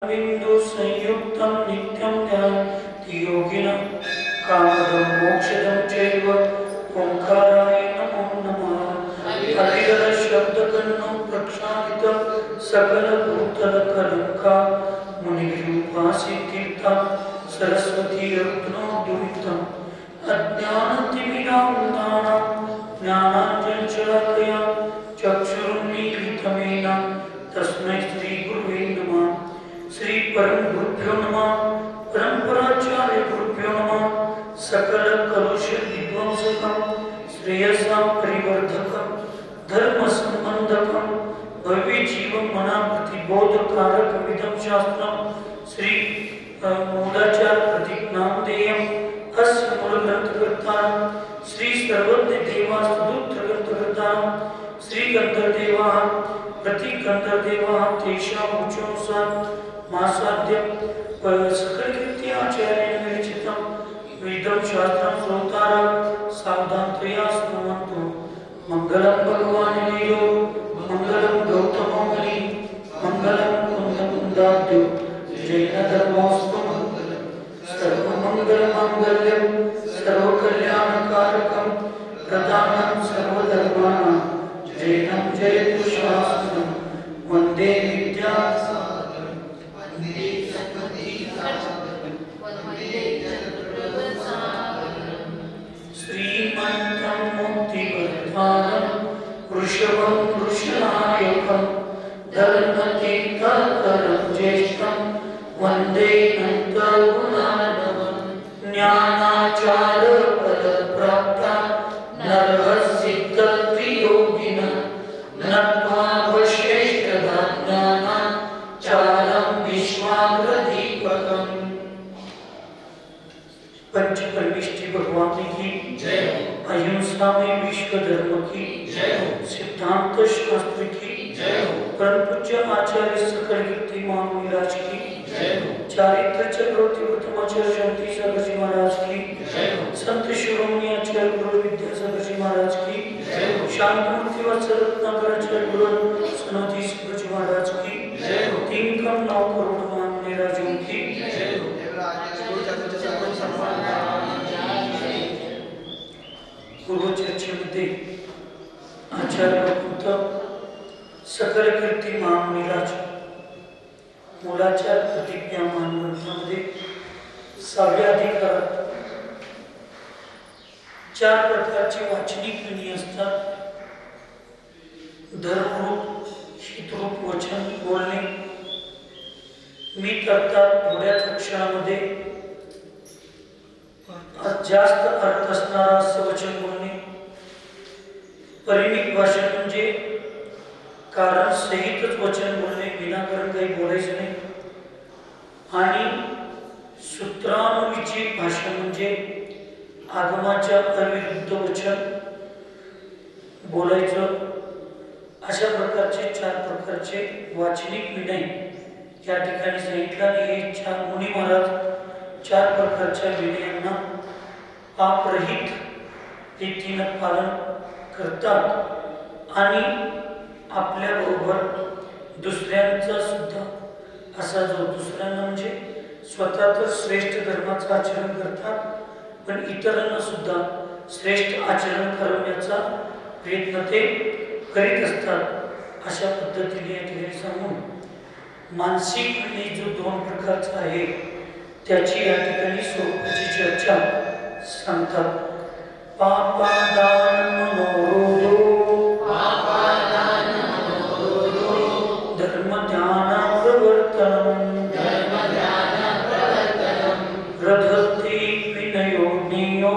बिंदु संयुक्तं नित्यं ध्यायन्ति योगिनः कामदं मोक्षदं चैव ओंकाराय नमो नमः। हरिहर शब्दकर्णो प्रक्षालित सकलभूतलकलङ्का मुनिरूपासितीर्था सरस्वती रत्नोद्युक्तम् अज्ञानतिमिरान्धानां ज्ञानाञ्जनशलाकया चक्षुरुन्मीलितमेन तस्मै श्रीगुरुवे नमः। श्री परम गुरुभ्यो नमः। परंपराचार्य गुरुभ्यो नमः। सकल कलुष विध्वंसकं श्रेयसां परिवर्धकं धर्म संबंधकं भव्य जीवन मना प्रतिबोधकारक विदं शास्त्रं श्री मूलाचार्य प्रतिज्ञानदेयम् अस्य मूलग्रंथकर्तारं श्री सर्वज्ञ देवास्तुत्र ग्रंथकर्तारं श्री गंधर्वदेवाः प्रतिगंधर्वदेवाः तेषां उच्चोंसात् मासाद्य सकलकृत्य आचार्येण विरचितं वेदं शास्त्रं श्रोतारः सावधानतया शृण्वन्तु। मंगलं भगवान् वीरो मंगलं गौतमो मुनि मंगलं कुन्दकुन्दाब्जो जैनधर्मोऽस्तु मंगलं सर्वमङ्गलमाङ्गल्यं सर्वकल्याणकारकं प्रदानं सर्वधर्माणां जैनं जयतु शास्त्रं वन्दे विद्यासागरं वन्दे सद्गतिसागरं वन्दे चतुर्वेदसागरं श्रीमन्तं मुक्तिवर्धनं वृषभं वृषणायकं धर्मतीर्थकरं ज्येष्ठं वन्दे नन्दगुणार्णवं ज्ञानाचार्यपदप्राप्ता नरहसिद्धत्रियोगिनः नत्वा वशेष्ठज्ञानाचारं विश्वाग्रदीपकम्। पंचपरमेष्ठी भगवान की जय हो। अहिंसा में विश्व धर्म की जय हो। सिद्धांत शास्त्र की जय हो। परम पूज्य आचार्य सकल कीर्ति महाराज की जय हो। चारित्र चक्रवर्ती प्रथमाचार्य शांति सागर जी महाराज की जय हो। संत शिरोमणि आचार्य गुरु विद्यासागर जी महाराज की जय हो। शांतमूर्ति वत्सल रत्नाकराचार्य गुरु सनोती सागर जी महाराज की जय हो। 3 कम 9 करोड़ महाराजों की जय हो। पूर्व चर्चेमध्ये आचार्य भक्त सकल कीर्ती महाराज मूलाचार्य प्रतिज्ञा महाग्रंथामध्ये 6व्या अधिकारात 4 प्रकारचे वाचनिक विधी असतात। धर्मरूप हितरूप वचन बोलणे, मीत अर्थात थोड्याच अक्षरामध्ये जास्त अर्थ असणारा असं वचन बोलणे, परिमित भाषण म्हणजे कारण सहितच वचन बोलणे, विनाकारण काही बोलायचं नाही, आणि सूत्रानुविचित भाषण म्हणजे आगमाच्या अविरुद्ध वचन बोलायचं। अशा प्रकारचे 4 प्रकारचे वाचनिक विनय या ठिकाणी सांगितलं। आणि हे 4 मुनी महाराज 4 प्रकारच्या विनयांना पापरहित रीतीनं पालन करतात आणि आपल्याबरोबर दुसऱ्यांचा सुद्धा असा जो दुसऱ्यांना म्हणजे स्वतः तर श्रेष्ठ धर्माचं आचरण करतात, पण इतरांना सुद्धा श्रेष्ठ आचरण करण्याचा प्रयत्न ते करीत असतात। अशा पद्धतीने या ठिकाणी सांगून मानसिक विनय जो 2 प्रकारचा आहे त्याची या ठिकाणी स्वरूपाची चर्चा सांगतात। पापादान मनोरोधो धर्मध्यान प्रवर्तनम् रथति विनयो ज्ञेयो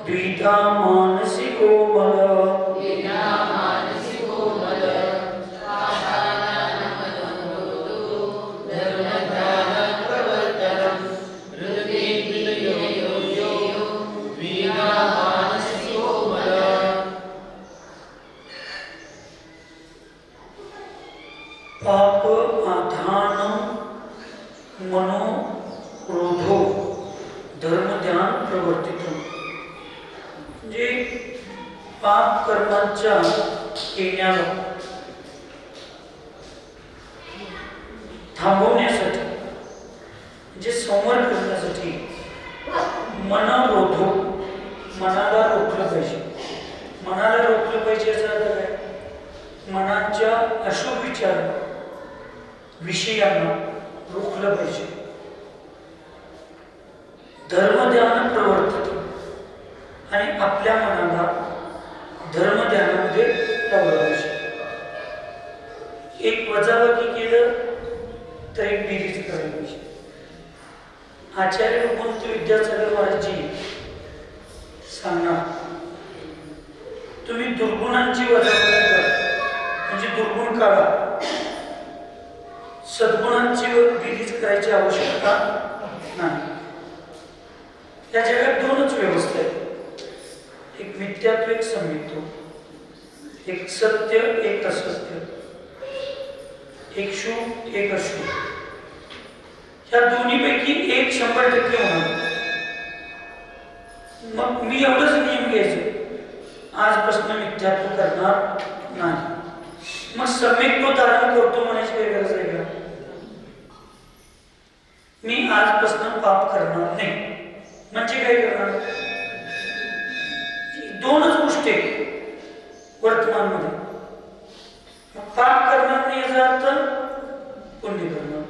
द्विधा मानसिको बलः। पाप आधान मनोरोधो धर्म ध्यान प्रवर्तितम म्हणजे पाप कर्मांच्या येण्याला थांबवण्यासाठी म्हणजे संवर करण्यासाठी मनरोधक, मनाला रोखलं पाहिजे. मनाला रोखलं पाहिजे याचा अर्थ काय? मनाच्या अशुभ विचार विषयांना रोखलं पाहिजे. धर्मध्यान प्रवर्तते आणि आपल्या मनाला धर्मध्यानामध्ये लावलं पाहिजे. एक वजाबाकी केलं तर एक बेरीज करायला पाहिजे. आचार्य भगवंत विद्यासागर महाराजजी सांगणार, तुम्ही दुर्गुणांची वजाबाकी करा म्हणजे दुर्गुण काढा, सद्गुणांची बेरीज करायची आवश्यकता नाही. या जगात दोनच व्यवस्था आहेत, एक मिथ्यात्व एक संमित्व, एक सत्य एक असत्य, एक शुभ एक अशुभ. ह्या दोन्हीपैकी एक 100% होणार. मग मी एवढंच नियम घ्यायचं, आजपासून मिथ्यात्व करणार नाही. मग सम्यक्त्व धारण करतो म्हणायची काही गरज आहे का? मी आजपासून पाप करणार नाही म्हणजे काय करणार? दोनच गोष्टी वर्तमान मध्ये. पाप करणार नाही याचा अर्थ पुण्य करणार.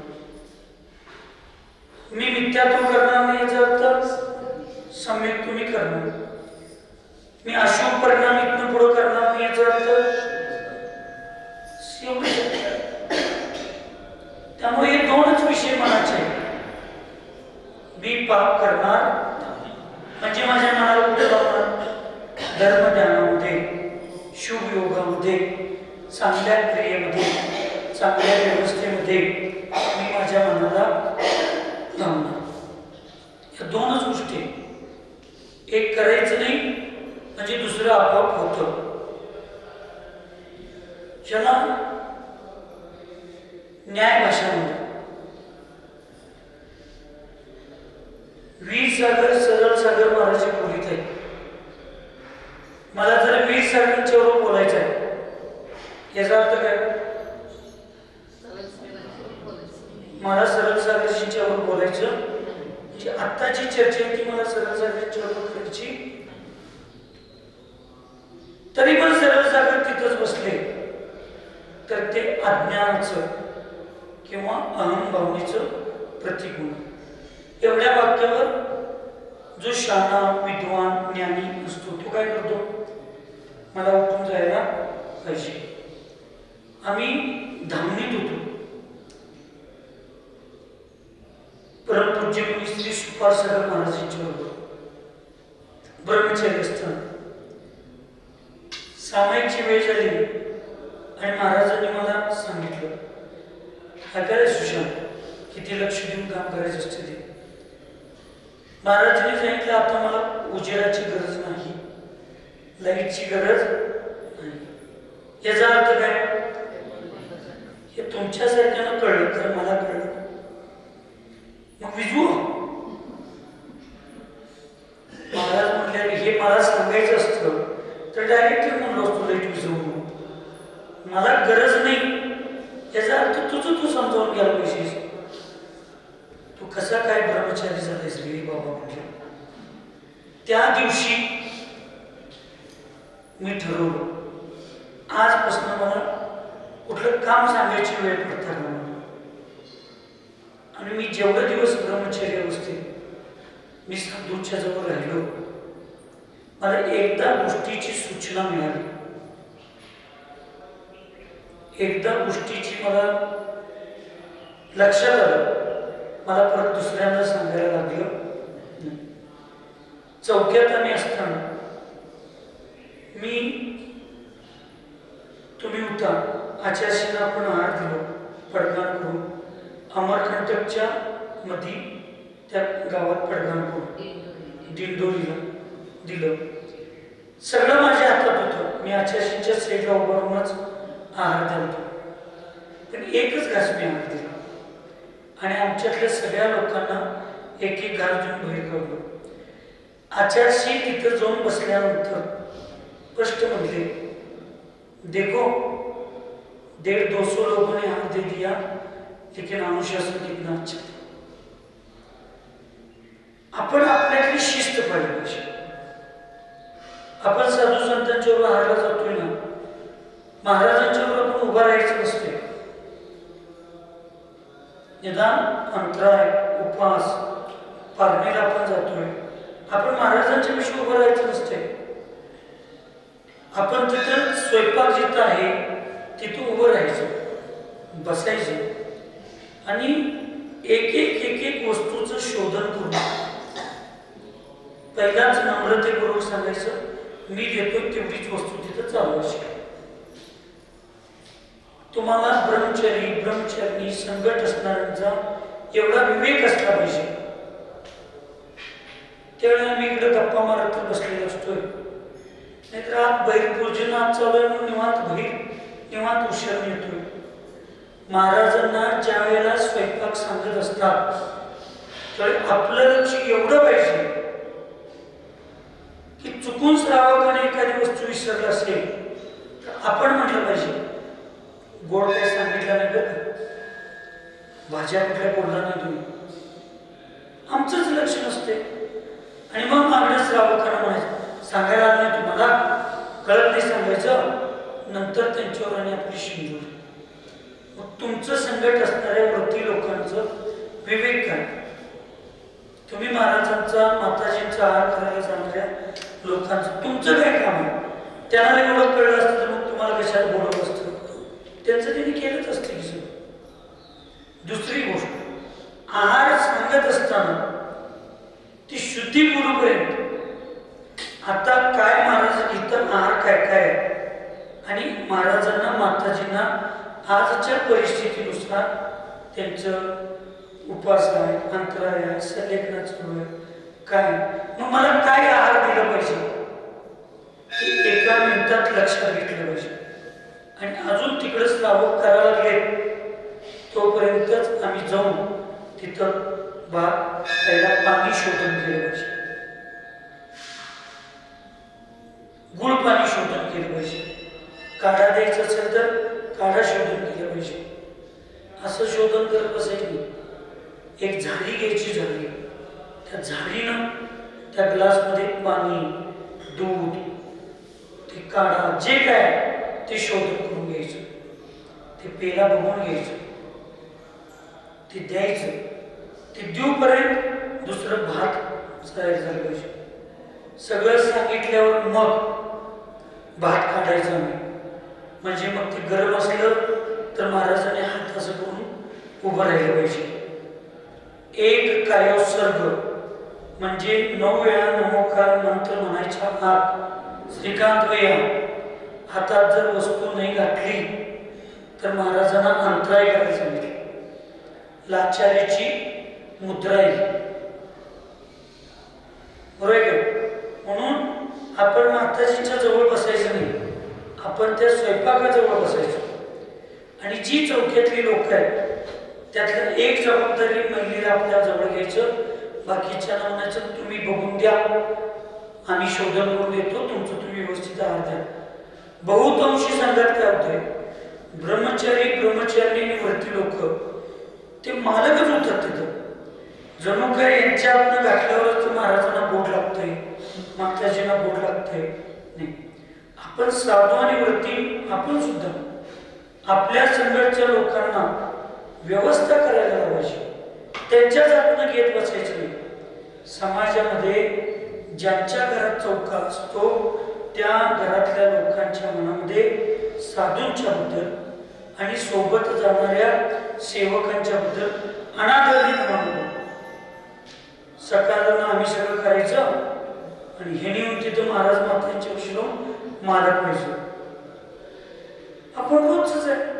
मी मिथ्यात्व करणार नाही याचा अर्थ सम्यक तुम्ही करणार. मी अशुभ परिणाम इथून पुढे करणार नाही याचा अर्थ. त्यामुळे हे दोनच विषय मनाचे. मी पाप करणार म्हणजे माझ्या मनाला कुठे लावणार? धर्मध्यानामध्ये, शुभ योगामध्ये, चांगल्या क्रियेमध्ये, चांगल्या व्यवस्थेमध्ये मी माझ्या मनाला लावणार. या दोनच गोष्टी. एक करायचं नाही म्हणजे दुसरं आपोआप होतं. ज्याला न्याय भाषामध्ये वीर सागर सरळ सागर महाराज बोलित आहे. मला जर वीर सागरांच्यावर बोलायचं आहे याचा अर्थ काय? मला सरळ सागरजींच्यावर बोलायचं म्हणजे आत्ताची चर्चा ती मला सरळ सागरजींच्यावर करायची. तरी पण सरळ सागर तिथंच बसले तर ते अज्ञानाचं किंवा अहंभावनेचं प्रतीक होणार. एवढ्या वाक्यावर जो शहाणा विद्वान ज्ञानी असतो तो काय करतो? मला उठून जायला पाहिजे. आम्ही धामणीत होतो. परमपूज्य मुनी श्री सुपार सागर महाराजांच्या बरोबर ब्रह्मचर्य स्थान सामायिकची वेळ झाली आणि महाराजांनी मला सांगितलं, काय सुशांत किती लक्ष देऊन काम करायचं असते ते. महाराजांनी सांगितलं, आता मला उजेडाची गरज नाही, लाईटची गरज नाही. याचा अर्थ काय? हे तुमच्यासारख्यानं कळलं तर मला कळलं. मग विजू महाराज म्हटले हे मला सांगायचं असतं तर डायरेक्ट म्हणलो असतो लाईट विजवून. मला गरज नाही याचा अर्थ तुझं तू समजावून घ्यायला पाहिजेस. तू कसा काय ब्रह्मचारी झालायस रे बाबा म्हटलं. त्या दिवशी मी ठरवलं आजपासून मला कुठलं काम सांगायची वेळ पडता नाही. आणि मी जेवढे दिवस ब्रह्मचर्य अवस्थेत मी साधूच्या जवळ राहिलो, मला एकदा गोष्टीची सूचना मिळाली, एकदा गोष्टीची मला लक्षात आलं, मला परत दुसऱ्यांदा सांगायला लागलं. चौक्यात आम्ही असताना तुम्ही होता, आचार्यांना आपण आहार दिलो पडगाण करून. अमरकंटकच्या मध्ये त्या गावात पडगाण करून दिंडोरीला दिलं. सगळं माझ्या हातात होतं. मी आचार्यांच्या साईडला उभा राहूनच आहार द्यायचो. पण एकच घास मी आहार दिला आणि आमच्यातल्या सगळ्या लोकांना एक एक घास देऊन बाहेर काढलो. आचार्य तिथं जाऊन बसल्यानंतर स्पष्ट म्हणले, देखो 150-200 लोगों ने आहार दे दिया, लेकिन अनुशासन कितना अच्छा था. आपण आपल्यातली शिस्त पाहिजे. आपण साधू संतांच्या आहाराला जातोय ना, महाराजांच्या आपण उभा राहायचं नसते. निदान अंतराय उपवास पारणीला आपण जातोय, आपण महाराजांच्या विषयी उभं राहायचं नसते. आपण तिथं स्वयंपाक जिथं आहे तिथं उभं राहायचं, बसायचं आणि एक एक वस्तूचं शोधन करून पहिलाच नम्रतेपूर्वक सांगायचं, मी देतो तेवढीच वस्तू तिथं चालवायची. तुम्हाला ब्रह्मचारी संकट असणाऱ्यांचा एवढा विवेक असला पाहिजे. त्यावेळेला आम्ही इकडे गप्पा मारत बसलेलो असतोय, नाहीतर आज बहिर्भोजन आज चालू आहे म्हणून निवांत उशीर येतोय. महाराजांना ज्या वेळेला स्वयंपाक सांगत असतात त्यावेळी आपलं लक्ष एवढं पाहिजे की चुकून श्रावकाने एखादी वस्तू विसरली असेल तर आपण म्हटलं पाहिजे, गोड काही सांगितलं नाही बरं, भाज्या कुठल्या बोलला नाही तुम्ही. आमचंच लक्ष नसते आणि मग मागण्या श्रावकांना म्हणायचं, सांगायला आलं नाही तुम्हाला, कळत नाही सांगायचं, नंतर त्यांच्यावर आणि आपली शिंदूर. मग तुमचं संकट असणाऱ्या व्रती लोकांचं विवेक काय? तुम्ही महाराजांचा माताजींचा आहार करायला जाणाऱ्या लोकांचं तुमचं काय काम आहे? त्यांना एवढं कळलं असतं तर मग तुम्हाला कशाला बोलत असतं? त्यांचं त्यांनी केलंच असतं की सगळं. दुसरी गोष्ट, आहार सांगत असताना ती शुद्धी पूर्वपर्यंत आता काय महाराज इथं आहार काय काय आणि महाराजांना माताजींना आजच्या परिस्थितीनुसार त्यांचं उपवास आहे, अंतराय आहे, सलेखन चालू आहे, काय मग मला काय आहार दिला पाहिजे ते एका मिनिटात लक्षात घेतलं पाहिजे. आणि अजून तिकडे श्रावक करायला लागले तोपर्यंतच आम्ही जाऊन तिथं पहिला पाणी शोधन केलं पाहिजे, गुळ पाणी शोधन केलं पाहिजे. काढा द्यायचं असेल तर काढा शोधन केलं पाहिजे. असं शोधन करत बसायचं नाही. एक झारी घ्यायची, झारी, त्या झारीनं त्या ग्लासमध्ये पाणी, दूध, ते काढा जे काय ते शोधन करून घ्यायचं, ते पेला बघून घ्यायचं, ते द्यायचं. ते देऊपर्यंत दुसरं भात तयार झालं पाहिजे. सगळं सांगितल्यावर मग भात काढायचं आम्ही. म्हणजे मग ते गरम असलं तर महाराजांनी हात असं करून उभं राहिलं पाहिजे. एक कायोत्सर्ग म्हणजे 9 वेळा नमोकार मंत्र म्हणायच्या आत श्रीकांत वया हातात जर वस्तू नाही घातली तर महाराजांना अंतराय करायला सांगितले. लाचार्याची मुद्रा आहे, बरोबर आहे. म्हणून आपण माताजीच्या जवळ बसायचं नाही, आपण त्या स्वयंपाकाजवळ बसायचं. आणि जी चौक्यातली लोक आहेत त्यातलं एक जबाबदारी महिलेला आपल्या जवळ घ्यायचं, बाकीच्यांना म्हणायचं तुम्ही बघून द्या, आम्ही शोधन करून देतो, तुमचं तुम्ही व्यवस्थित आहार द्या. बहुतांशी संघात काय होतंय, ब्रह्मचारी वरती लोक ते मालकच होतात तिथं. जणू काय यांच्या आपण गाठल्यावरच महाराजांना बोट लागतंय, माताजींना बोट लागतंय. नाही, आपण साधू आणि वरती आपण सुद्धा आपल्या संघाच्या लोकांना व्यवस्था करायला पाहिजे. त्यांच्याच आपण घेत बसायचं नाही. समाजामध्ये ज्यांच्या घरात चौका असतो त्या घरातल्या लोकांच्या मनामध्ये साधूंच्या बद्दल आणि सोबत जाणाऱ्या सेवकांच्या बद्दल अनादर निर्माण होतो. सकाळला आम्ही सगळं करायचं आणि हे नेऊन तिथं महाराज मातांच्या विषयी मालक पाहिजे. आपण रोजच आहे.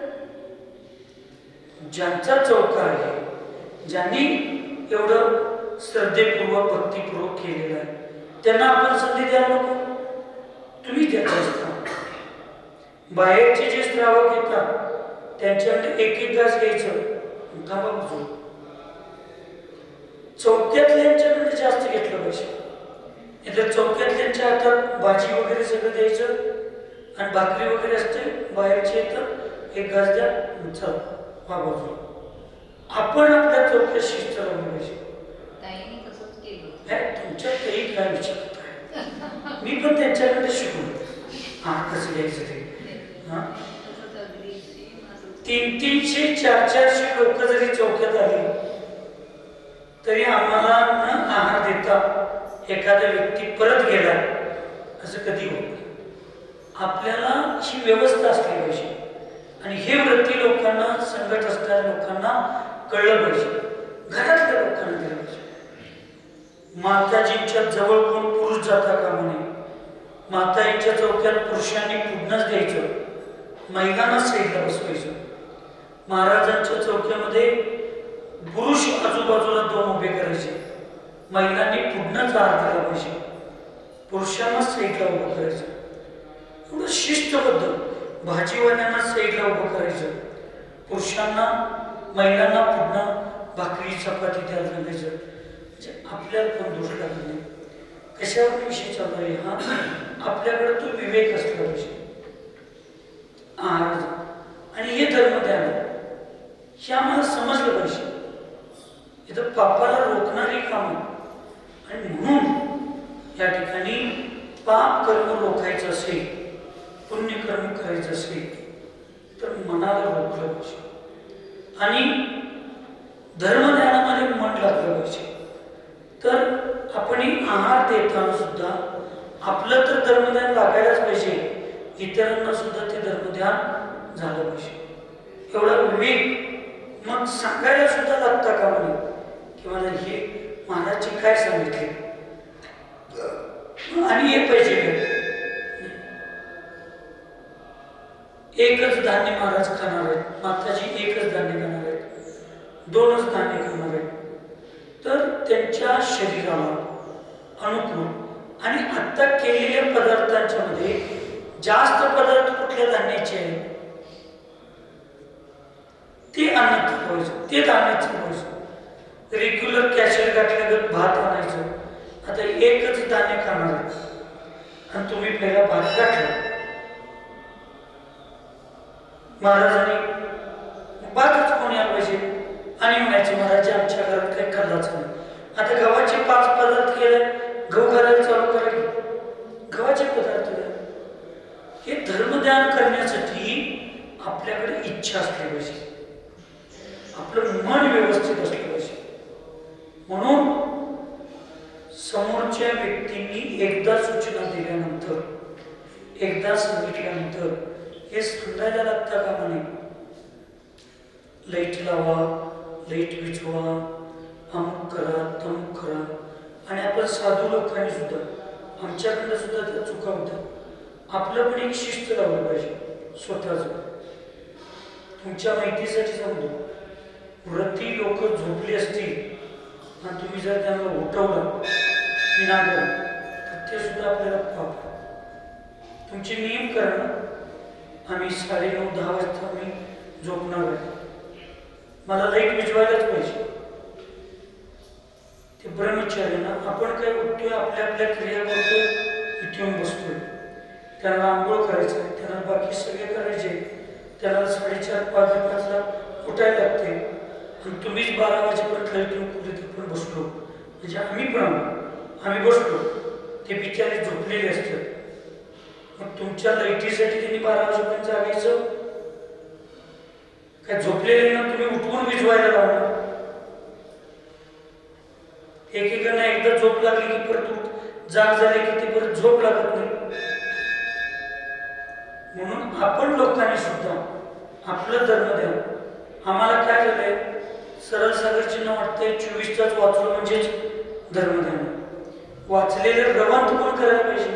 ज्यांचा चौका आहे, ज्यांनी एवढं श्रद्धेपूर्वक भक्तीपूर्वक केलेलं आहे, त्यांना आपण संधी द्यायला नको. तुम्ही त्याचा स्थान बाहेरचे जे श्रावक येतात त्यांच्याकडे एक तास घ्यायचं, थांबा बघू. चौक्यातल्यांच्याकडे जास्त घेतलं पाहिजे. इथं चौक्यातल्यांच्या हातात भाजी वगैरे सगळं द्यायचं आणि भाकरी वगैरे असते. बाहेरचे येतं एक घास द्या, चल वा बाजू. आपण आपल्या चौक्यात शिस्त लावली पाहिजे. ताईने तसंच केलं. तुमच्या काही काय विचारत आहे, मी पण त्यांच्याकडे शिकलो कसं घ्यायचं ते. 300-400 लोक जरी चौक्यात आली तरी आम्हाला न आहार देता एखादा व्यक्ती परत गेला असं कधी होत नाही. आपल्याला ही व्यवस्था असली पाहिजे आणि हे वृत्ती लोकांना, संकट असणाऱ्या लोकांना कळलं पाहिजे, घरातल्या लोकांना दिलं पाहिजे. माताजींच्या जवळ कोण पुरुष जाता कामा नये. माताजींच्या चौक्यात पुरुषांनी पुढनच द्यायचं, महिलांना साईडला बसवायचं. महाराजांच्या चौक्यामध्ये पुरुष आजूबाजूला 2 उभे करायचे, महिलांनी पुढनच आहार दिला पाहिजे, पुरुषांना साईडला उभं करायचं. एवढं शिस्तबद्ध. भाजीवाल्यांना साईडला उभं करायचं, पुरुषांना, महिलांना पुढनं भाकरी चपाती द्यायला सांगायचं. म्हणजे आपल्याला पण दोष लागत नाही. कशावर विषय चालू आहे हा, आपल्याकडे तो विवेक असला पाहिजे. आणि हे धर्मध्यान हे आम्हाला समजलं पाहिजे. इथं पापाला रोखणारी काम आणि म्हणून या ठिकाणी पाप कर्म रोखायचं असेल, पुण्यकर्म करायचं असेल तर मनाला रोखलं पाहिजे आणि धर्मध्यानामध्ये मन लागलं पाहिजे. तर आपण आहार देताना सुद्धा आपलं तर धर्मध्यान लागायलाच पाहिजे, इतरांना सुद्धा ते धर्मध्यान झालं पाहिजे. एवढा विवेक मग सांगायला सुद्धा लागता का म्हणे की मला हे महाराजजी काय सांगितले आणि हे पाहिजे. एकच धान्य महाराज खाणार आहेत, माताजी एकच धान्य खाणार आहेत, 2च धान्य खाणार आहेत. तर त्यांच्या शरीराला अनुकूल आणि आता केलेल्या पदार्थांच्या मध्ये जास्त पदार्थ कुठल्या धान्याचे आहेत ते अन्न चालवायचं, ते धान्य चालवायचं. रेग्युलर कॅशर गाठल्यागत भात आणायचं. आता एकच धान्य खाणार आहे आणि तुम्ही पहिला भात गाठला, महाराजांनी भातच कोणी आला पाहिजे आणि म्हणायचे महाराज आमच्या घरात काही खाल्लाच नाही. आता गव्हाचे 5 पदार्थ केले, गहू घालायला चालू करायला, गव्हाचे पदार्थ द्या. हे धर्मध्यान करण्यासाठी आपल्याकडे इच्छा असली पाहिजे, आपलं मन व्यवस्थित असलं पाहिजे. म्हणून समोरच्या व्यक्तींनी एकदा सूचना दिल्यानंतर, एकदा सांगितल्यानंतर हे सांगायला लागतं का म्हणे, लाईट लावा, लाईट विझवा, अमुक करा, तमुक करा. आणि आपण साधू लोकांनी सुद्धा, आमच्याकडनं सुद्धा त्या चुका होतात. आपलं पण एक शिस्त लावलं पाहिजे स्वतःच. तुमच्या माहितीसाठी सांगतो, व्रती लोक झोपली असतील आणि तुम्ही जर त्यांना उठवलं विनाकारण तर ते सुद्धा आपल्याला पाप. तुमचे नियम करा, आम्ही 9:30-10 वाजता आम्ही झोपणार आहे, मला लाईट विझवायलाच पाहिजे. ते ब्रह्मचार्य ना, आपण काय उठतोय, आपल्या आपल्या क्रिया करतोय, इथे येऊन बसतोय. त्यांना आंघोळ करायचं आहे, त्यांना बाकी सगळे करायचे, त्याला 4:30-5:00ला उठायला लागते आणि तुम्हीच 12 वाजेपर्यंत लाईट कुठे पण बसलो. म्हणजे आम्ही पण आम्ही बसलो, ते बिचारे झोपलेले असतात. मग तुमच्या लाईटीसाठी त्यांनी 12 वाजेपर्यंत जागायचं काय? झोपलेले ना तुम्ही उठवून विझवायला लावणार. एकेकांना एकदा झोप लागली की परत जाग झाली की ते परत झोप लागत नाही. म्हणून आपण लोकांनी सुद्धा आपलं धर्मध्यान, आम्हाला काय झालंय, सरळ सागर चिन्ह वाटतंय 24 तास वाचलं म्हणजेच धर्मध्यान. वाचलेलं रवंत पण करायला पाहिजे,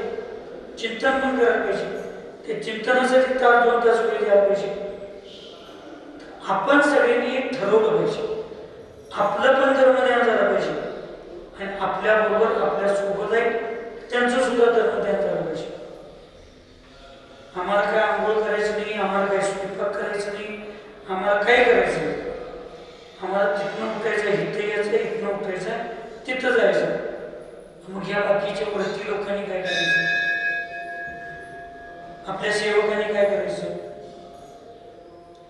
चिंतन पण करायला पाहिजे. ते चिंतनासाठी 1-2 तास वेळ द्यायला पाहिजे. आपण सगळ्यांनी एक ठरवलं पाहिजे, आपलं पण धर्मध्यान झालं पाहिजे आणि आपल्या बरोबर आपल्या सोबत आहे त्यांचं सुद्धा धर्मध्यान झालं पाहिजे. आम्हाला काय आंघोळ करायचं नाही, आम्हाला काय स्वयंपाक करायचं नाही, आम्हाला काय करायचं नाही. आम्हाला तिथनं उठायचं, इथे यायचं, इथनं उठायचं, तिथं जायचं. मग ह्या बाकीच्या वृत्ती लोकांनी काय करायचं, आपल्या सेवकांनी काय करायचं.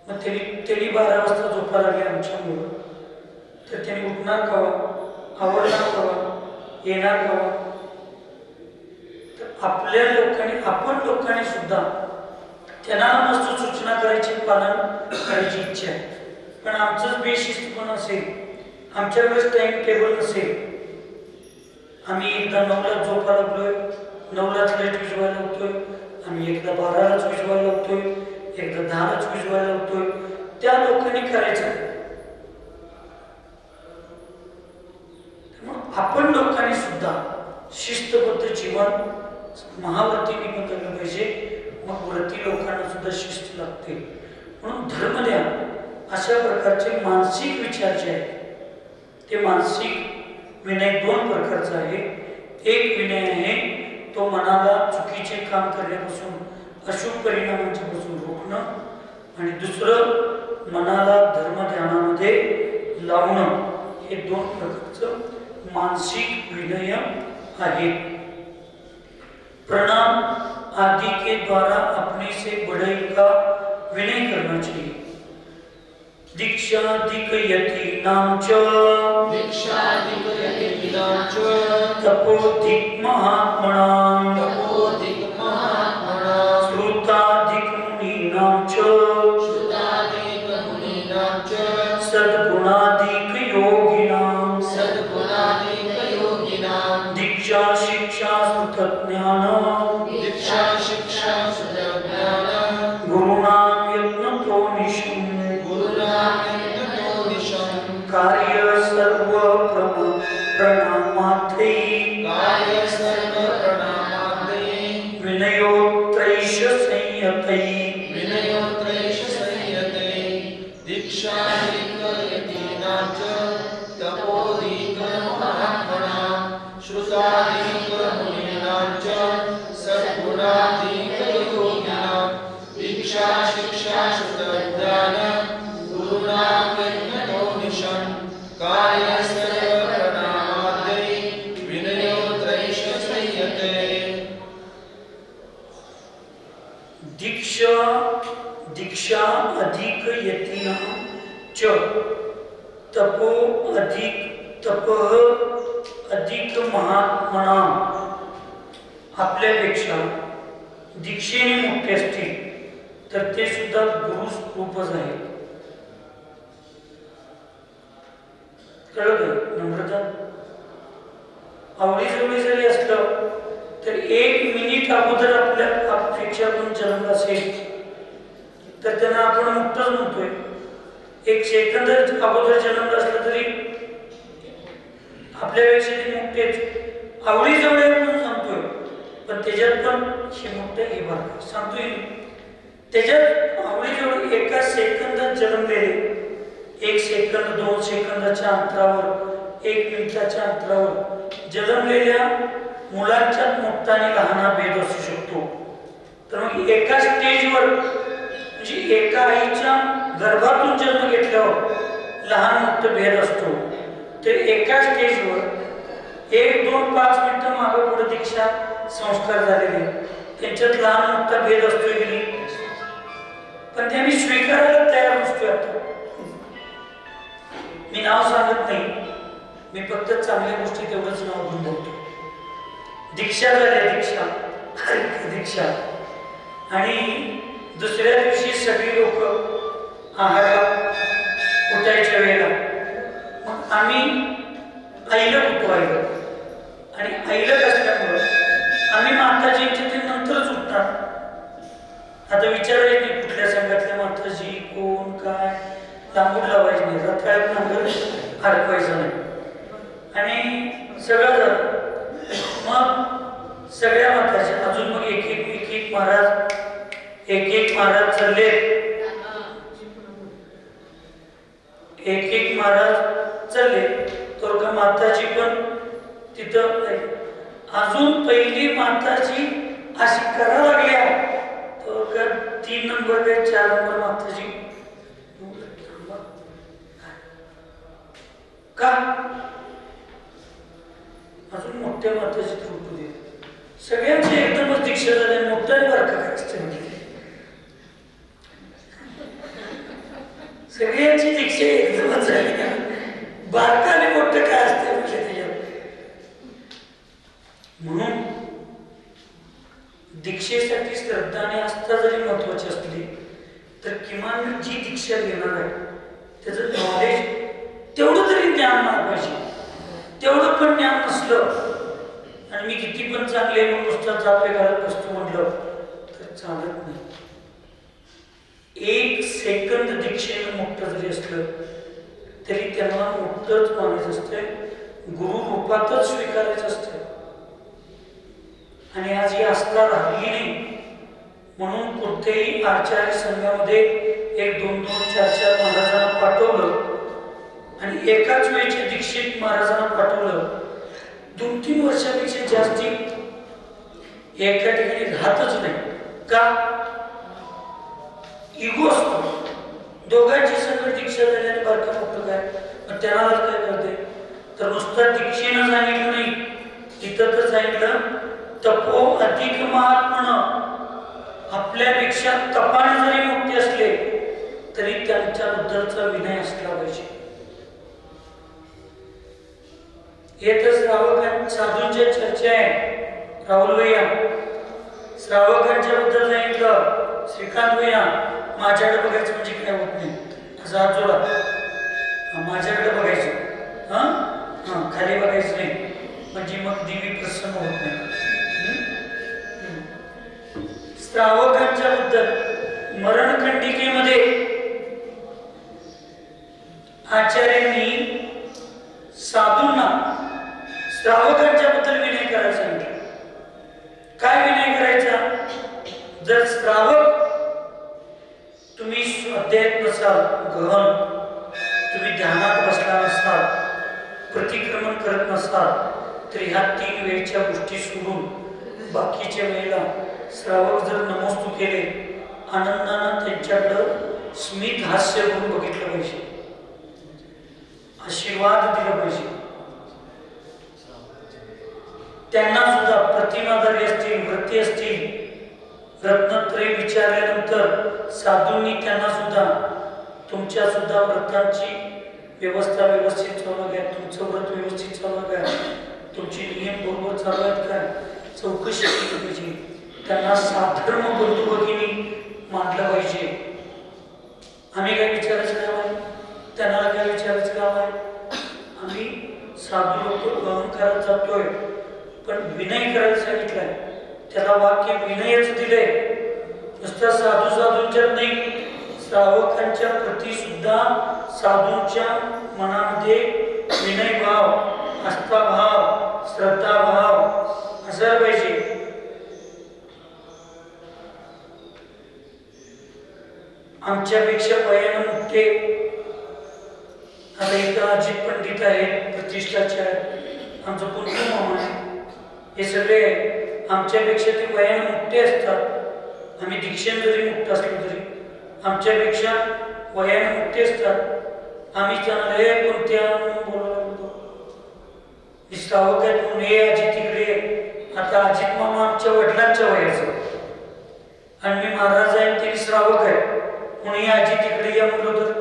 मग त्यांनी 12 वाजता झोपा लागले आमच्यामुळं, तर त्याने उठणार कवा, आवडणार कवा, येणार कवा. तर आपल्या लोकांनी, आपण लोकांनी सुद्धा त्यांना मस्त सूचना करायची, पालन करायची इच्छा आहे. पण आमचंच बेशिस्तपण असेल, आमच्याकडेच टाइम टेबल नसेल. आम्ही एकदा 9ला झोपायला लागलोय, 9लाच लाईट विजवायला लावतोय, आम्ही एकदा 12लाच विजवायला लावतोय, एकदा 10लाच विजवायला लावतोय. त्या लोकांनी करायचं. आपण लोकांनी सुद्धा शिस्तबद्ध जीवन महाव्रतीने बदललं पाहिजे. मग व्रती लोकांना सुद्धा शिस्त लागते. म्हणून धर्म द्या अशा प्रकारचे मानसिक विचार जे आहेत ते मानसिक विनय 2 प्रकारचा आहे. एक विनय आहे तो मनाला चुकीचे काम करण्यापासून, अशुभ परिणामांपासून रोखणं, आणि दुसरं मनाला धर्मध्यानामध्ये लावणं. हे 2 प्रकारचं मानसिक विनय आहे. प्रणाम आदि के द्वारा अपने से बड़े का विनय करना चाहिए. दीक्षा दिक यति नाम च, दीक्षा दिक यति नाम च, तपोधिक महात्मनां, तपोधिक महात्मनां, श्रुताधिक मुनीनां च, श्रुताधिक मुनीनां च, सद्गुणाधिक योगिनां, सद्गुणाधिक योगिनां, दीक्षा शिक्षा श्रुतज्ञानं, दीक्षा शिक्षा श्रुतज्ञानं, गुरुणां यत्नतो निशं, गुरुणां यत्नतो निशं, कार्य सर्व प्रणामार्थै, कार्य सर्व प्रणामार्थै, विनयोत्रैष संयतै, विनयोत्रैष संयतै, दीक्षा दिक यतीनां च, तपोधिक महात्मनां, श्रुताधिक मुनीनां च, सद्गुणाधिक योगिनां, दीक्षा शिक्षा श्रुतज्ञानं, गुरुणां यत्नतो निशं, कार्य सर्व प्रणामार्थै, विनयोत्रैष संयतै. दीक्षा अधिक यतीनां च, तपो अधिक तपः अधिक महात्मनां. आपल्यापेक्षा दीक्षेने मोठे असतील तर ते सुद्धा गुरु रूपच आहेत. कळलं? नम्रता. आवडीजवळी जरी असलं तर 1 मिनिट अगोदर आपल्यापेक्षा कोण जन्मला असेल तर त्यांना आपण मुक्तच म्हणतोय. 1 सेकंद अगोदर जन्मला असलं तरी आपल्यापेक्षा ते मुक्तेच. आवडीजवळ म्हणून सांगतोय, पण त्याच्यात पण हे मोठं हे भाग सांगतोय. त्याच्यात आवडीजवळ 1 सेकंदात जन्मलेले, 1 सेकंद 2 सेकंदाच्या अंतरावर, 1 मिनिटाच्या अंतरावर जन्मलेल्या मुलांच्यात मोठा आणि लहान भेद असू शकतो. तर मग एका स्टेजवर, म्हणजे एका आईच्या गर्भातून जन्म घेतल्यावर लहान मोठं भेद असतो. तर एका स्टेजवर 1, 2, 5 मिनिटं मागे पुढे दीक्षा संस्कार झालेले, त्यांच्यात लहान मोठा भेद असतो की नाही, पण ते आम्ही स्वीकारायला तयार नसतोय. आता मी नाव सांगत नाही, मी फक्त चांगल्या गोष्टी तेवढंच नाव घेऊन बोलतो. दीक्षा झाल्या, दीक्षा, आणि दुसऱ्या दिवशी सगळी लोक आहाराला उठायच्या वेळेला मग आम्ही आईला उठवायला, आणि आईला असल्यामुळं आम्ही माताजींच्या ते नंतरच उठणार. आता विचारायचं नाही कुठल्या संघातल्या माताजी कोण काय, लांबून लावायची नाही, रथाळ्यात नांगर अडकवायचं नाही, आणि सगळं झालं. मग सगळ्या माताजी अजून मग एक महाराज चालले, एक महाराज चालले, तर का माताजी पण तिथं अजून पहिली माताजी अशी करा लागल्या, तर का 3 नंबर काय 4 नंबर माताजी का अजून मोठ्या माताजी रूप दे. सगळ्यांची एकदमच दीक्षा झाली, मोठ्या बरं सगळ्यांची दीक्षा एकदमच झाली. बारकाने मोठं काय असते म्हणजे त्याच्यात. म्हणून दीक्षेसाठी श्रद्धा आणि आस्था जरी महत्वाची असली तर किमान जी दीक्षा घेणार आहे त्याचं नॉलेज तेवढं तरी ज्ञान पाहिजे. तेवढं पण ज्ञान नसलं आणि मी किती पण चांगले म्हणून नुसतं जापे घालत बसतो म्हटलं तर चालत नाही. एक सेकंद दीक्षेनं मोठं जरी असलं तरी त्यांना मोठंच मानायचं असतंय, गुरु रूपातच स्वीकारायचं असतंय. आणि आज ही आस्था राहिली नाही म्हणून कुठेही आचार्य संघामध्ये 1, 2, 4 महाराजांना पाठवलं आणि एकाच वेळेचे दीक्षित महाराजांना पाठवलं. 2-3 वर्षापेक्षा जास्ती एका ठिकाणी राहतच नाही. का? इगो असतो. दोघांची संघ दीक्षा झाल्याने बारका मोठं काय मग त्यांना काय करते तर नुसतं दीक्षेनं सांगितलं नाही, तिथं तर सांगितलं तपो अधिक महात्मन. आपल्यापेक्षा तपाने जरी मोठे असले तरी त्यांच्याबद्दलचा विनय असला पाहिजे. हे तर श्रावकांच्या साधूंच्या चर्चा आहे. राहुल भैया श्रावकांच्या बद्दल सांगितलं, श्रीकांत भैया माझ्याकडे बघायचं म्हणजे काय होत नाही, असा हात जोडा. माझ्याकडे बघायचं, खाली बघायचं नाही म्हणजे मग देवी प्रसन्न होत नाही. श्रावकांच्या बद्दल मरणखंडिकेमध्ये आचार्यांनी साधूंना श्रावकांच्या बद्दल विनय करायला सांगितलं. काय विनय करायचा? जर श्रावक तुम्ही स्वाध्यायात नसाल, गहन तुम्ही ध्यानात बसला नसाल, प्रतिक्रमण करत नसाल तर ह्या 3 वेळच्या गोष्टी सोडून बाकीच्या वेळेला श्रावक जर नमोस्तू केले आनंदानं त्यांच्याकडं स्मित हास्य करून बघितलं पाहिजे, आशीर्वाद दिला पाहिजे. त्यांना सुद्धा प्रतिमाधारी असतील, व्रती असतील, रत्नत्रय विचारल्यानंतर साधूंनी त्यांना सुद्धा तुमच्या सुद्धा व्रतांची व्यवस्था व्यवस्थित चालू आहे, तुमचं व्रत व्यवस्थित चालू आहे, तुमचे नियम बरोबर चालू आहेत काय चौकशी केली पाहिजे. त्यांना साधर्म बंधू भगिनी मानलं पाहिजे. आम्ही काय विचारायचं काम आहे, त्यांना काय विचारायचं काम आहे? आम्ही साधू लोक अहंकारात जातोय पण विनय करायला सांगितलंय. त्याला वाक्य विनयच दिलंय. नुसतं साधूंच्यात नाही, श्रावकांच्या प्रती सुद्धा साधूंच्या मनामध्ये विनय भाव, आस्था भाव, श्रद्धा भाव असायला पाहिजे. आमच्यापेक्षा वयानं मोठे आता इथं अजित पंडित आहेत, प्रतिष्ठाचे आहेत, आमचं कुटुंब मामा आहे, हे सगळे आमच्यापेक्षा ते वयानं मोठे असतात. आम्ही दीक्षेत जरी मोठं असलो तरी आमच्यापेक्षा वयानं मोठे असतात. आम्ही त्यांना हे कोणत्या बोलतो श्रावक आहेत म्हणून हे अजित तिकडे. आता अजित मामा आमच्या वडिलांच्या वयाचं आणि मी महाराज आहे ते श्रावक आहे म्हणून हे अजित तिकडे या म्हणलो तर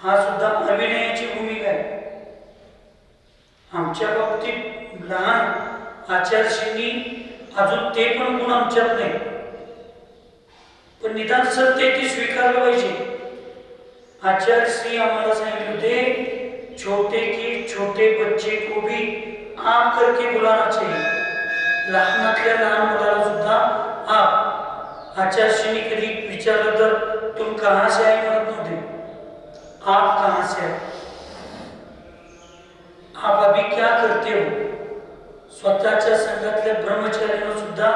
हा सुद्धा अभिनयाची भूमिका आहे. आमच्या बाबतीत लहान आचार्यांनी अजून ते पण गुण आमच्यात नाही पण निदान सत्य ते स्वीकारलं पाहिजे. आचार्य श्री आम्हाला सांगितले होते छोटे की छोटे बच्चे को भी आप करके बुलाना चाहिए. लहानातल्या लहान मुलाला सुद्धा आप. आचार्यांनी कधी विचारलं तर तुम कहां से आए म्हणत नव्हते, आप कहां से आए, आप अभी क्या करते हो. स्वतःच्या संघातल्या ब्रह्मचार्यांना सुद्धा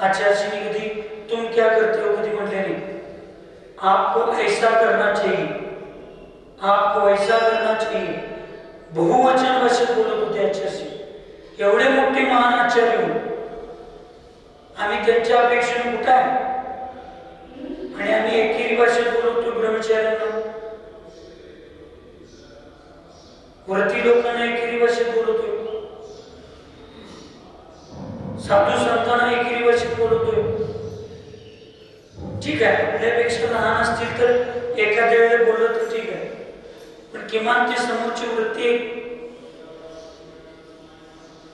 आचार्यांनी कधी तुम क्या करते हो कधी म्हटले नाही. आपको ऐसा करना चाहिए, आपको ऐसा करना चाहिए. बहुवचन भाषेत बोलत होते आचार्य. एवढे मोठे महान आचार्य आम्ही त्यांच्या अपेक्षेने कुठं आहे आणि आम्ही एकेरी भाषेत बोलतो ब्रह्मचार्यांना. व्रती लोकांना एकेरी भाषेत बोलतोय, साधू संतांना एकेरी भाषेत बोलतोय. ठीक आहे आपल्यापेक्षा लहान असतील तर एखाद्या वेळेला बोललं तर ठीक आहे पण पण किमान ते समोरची वृत्ती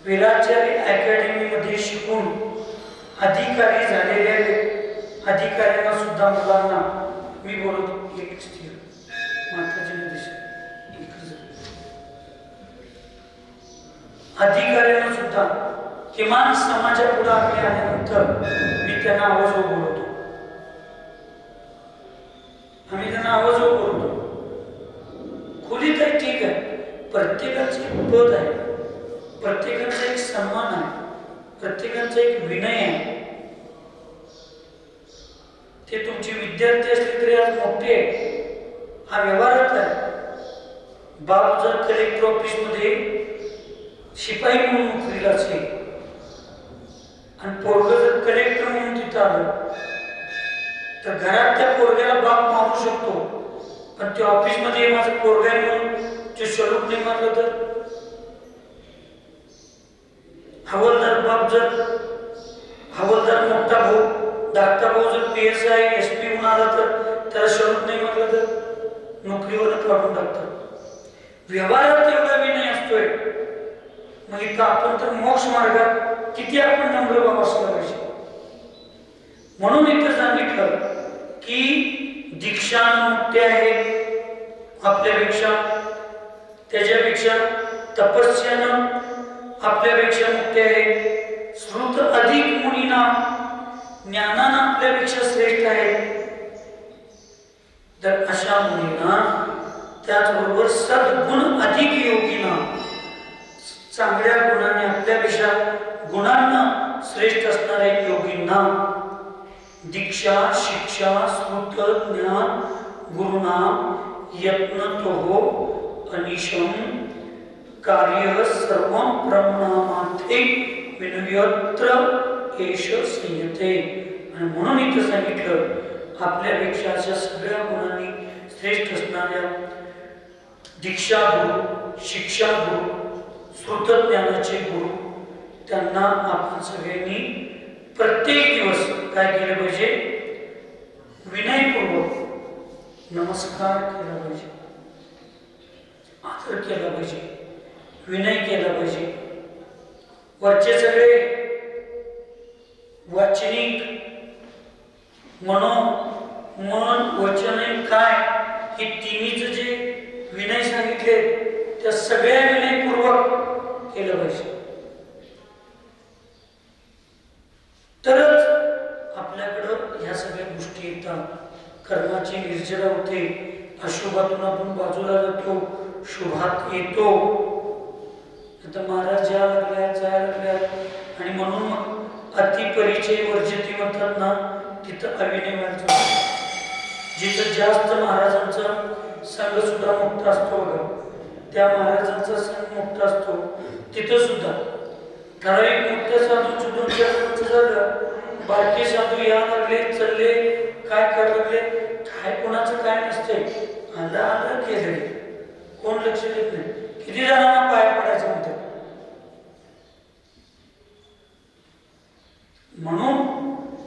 वीराचार्य अकॅडमीमध्ये शिकून अधिकारी झालेल्या अधिकाऱ्यांना सुद्धा मुलांना मी बोलतो एक स्थिर माताजीने दिसत अधिकाऱ्यांना सुद्धा किमान समाजा पुढे आम्ही आल्यानंतर मी त्यांना आवाज बोलवतो. आम्ही त्यांना आवाज बोलवतो. खोलीत आहे ठीक आहे, प्रत्येकाचे एक पद आहे, प्रत्येकाचा एक सन्मान आहे, प्रत्येकाचा एक विनय आहे. ते तुमचे विद्यार्थी असले तरी आज मोठे हा व्यवहारात आहे. बाप जर कलेक्टर ऑफिस मध्ये शिपाई म्हणून नोकरीला असेल आणि पोरग जर कलेक्टर म्हणून तिथं आलं तर घरात त्या पोरग्याला बाप मारू शकतो, पण त्या ऑफिस मध्ये माझं पोरग आहे म्हणून जो स्वरूप नाही मारलं तर हवालदार बाप जर हवालदार मोठा भाऊ धाकटा भाऊ जर PSI SP म्हणून आला तर त्याला स्वरूप नाही मारलं तर नोकरीवर काढून टाकतात. व्यवहारात एवढा विनय असतोय, मग इथं आपण तर मोक्ष मार्गात किती आपण नम्र भाव असला पाहिजे. म्हणून इथं सांगितलं की दीक्षा मोठे आहेत आपल्यापेक्षा, त्याच्यापेक्षा तपस्यानं आपल्यापेक्षा मोठे आहेत. श्रुत अधिक मुनीना ज्ञानानं आपल्यापेक्षा श्रेष्ठ आहेत. तर अशा मुनींना त्याचबरोबर सद्गुण अधिक योगीना चांगल्या गुणाने आपल्यापेक्षा गुणांना श्रेष्ठ असणाऱ्या योगींना दीक्षा शिक्षा श्रुत ज्ञान गुरुनाम यत्नतो अनिशम कार्य सर्वं ब्रह्मणामाथे विनयत्र एष संयते. आणि म्हणून इथं सांगितलं आपल्यापेक्षा अशा सगळ्या गुणांनी श्रेष्ठ असणाऱ्या दीक्षा गुरु शिक्षा गुरु श्रुतज्ञानाचे गुरु त्यांना आपण सगळ्यांनी प्रत्येक दिवस काय केलं पाहिजे, विनयपूर्वक नमस्कार केला पाहिजे, आदर केला पाहिजे, विनय केला पाहिजे. वरचे सगळे वाचनिक मन वचन काय हे तिन्हीच जे विनय सांगितले त्या सगळ्या विनयपूर्वक केलं पाहिजे. तरच आपल्याकडं ह्या सगळ्या गोष्टी येतात. कर्माची निर्जरा होते, अशुभातून आपण बाजूला जातो, शुभात येतो. आता महाराज जायला लागल्या आणि म्हणून मग अतिपरिचय वर्जती म्हणतात ना, तिथं अविनय व्हायचं. जिथं जास्त महाराजांचा संघ सुद्धा मुक्त असतो बघा, त्या महाराजांचा संघ मुक्त असतो तिथं सुद्धा ठराविक मोठ्या साधूंची 2-4 वर्ष झालं, बारके साधू या लागले चालले काय करायला लागले, काय कोणाचं काय नसते, आलं केलं कोण लक्ष देत नाही. किती जणांना पाया पडायचं म्हणतात. म्हणून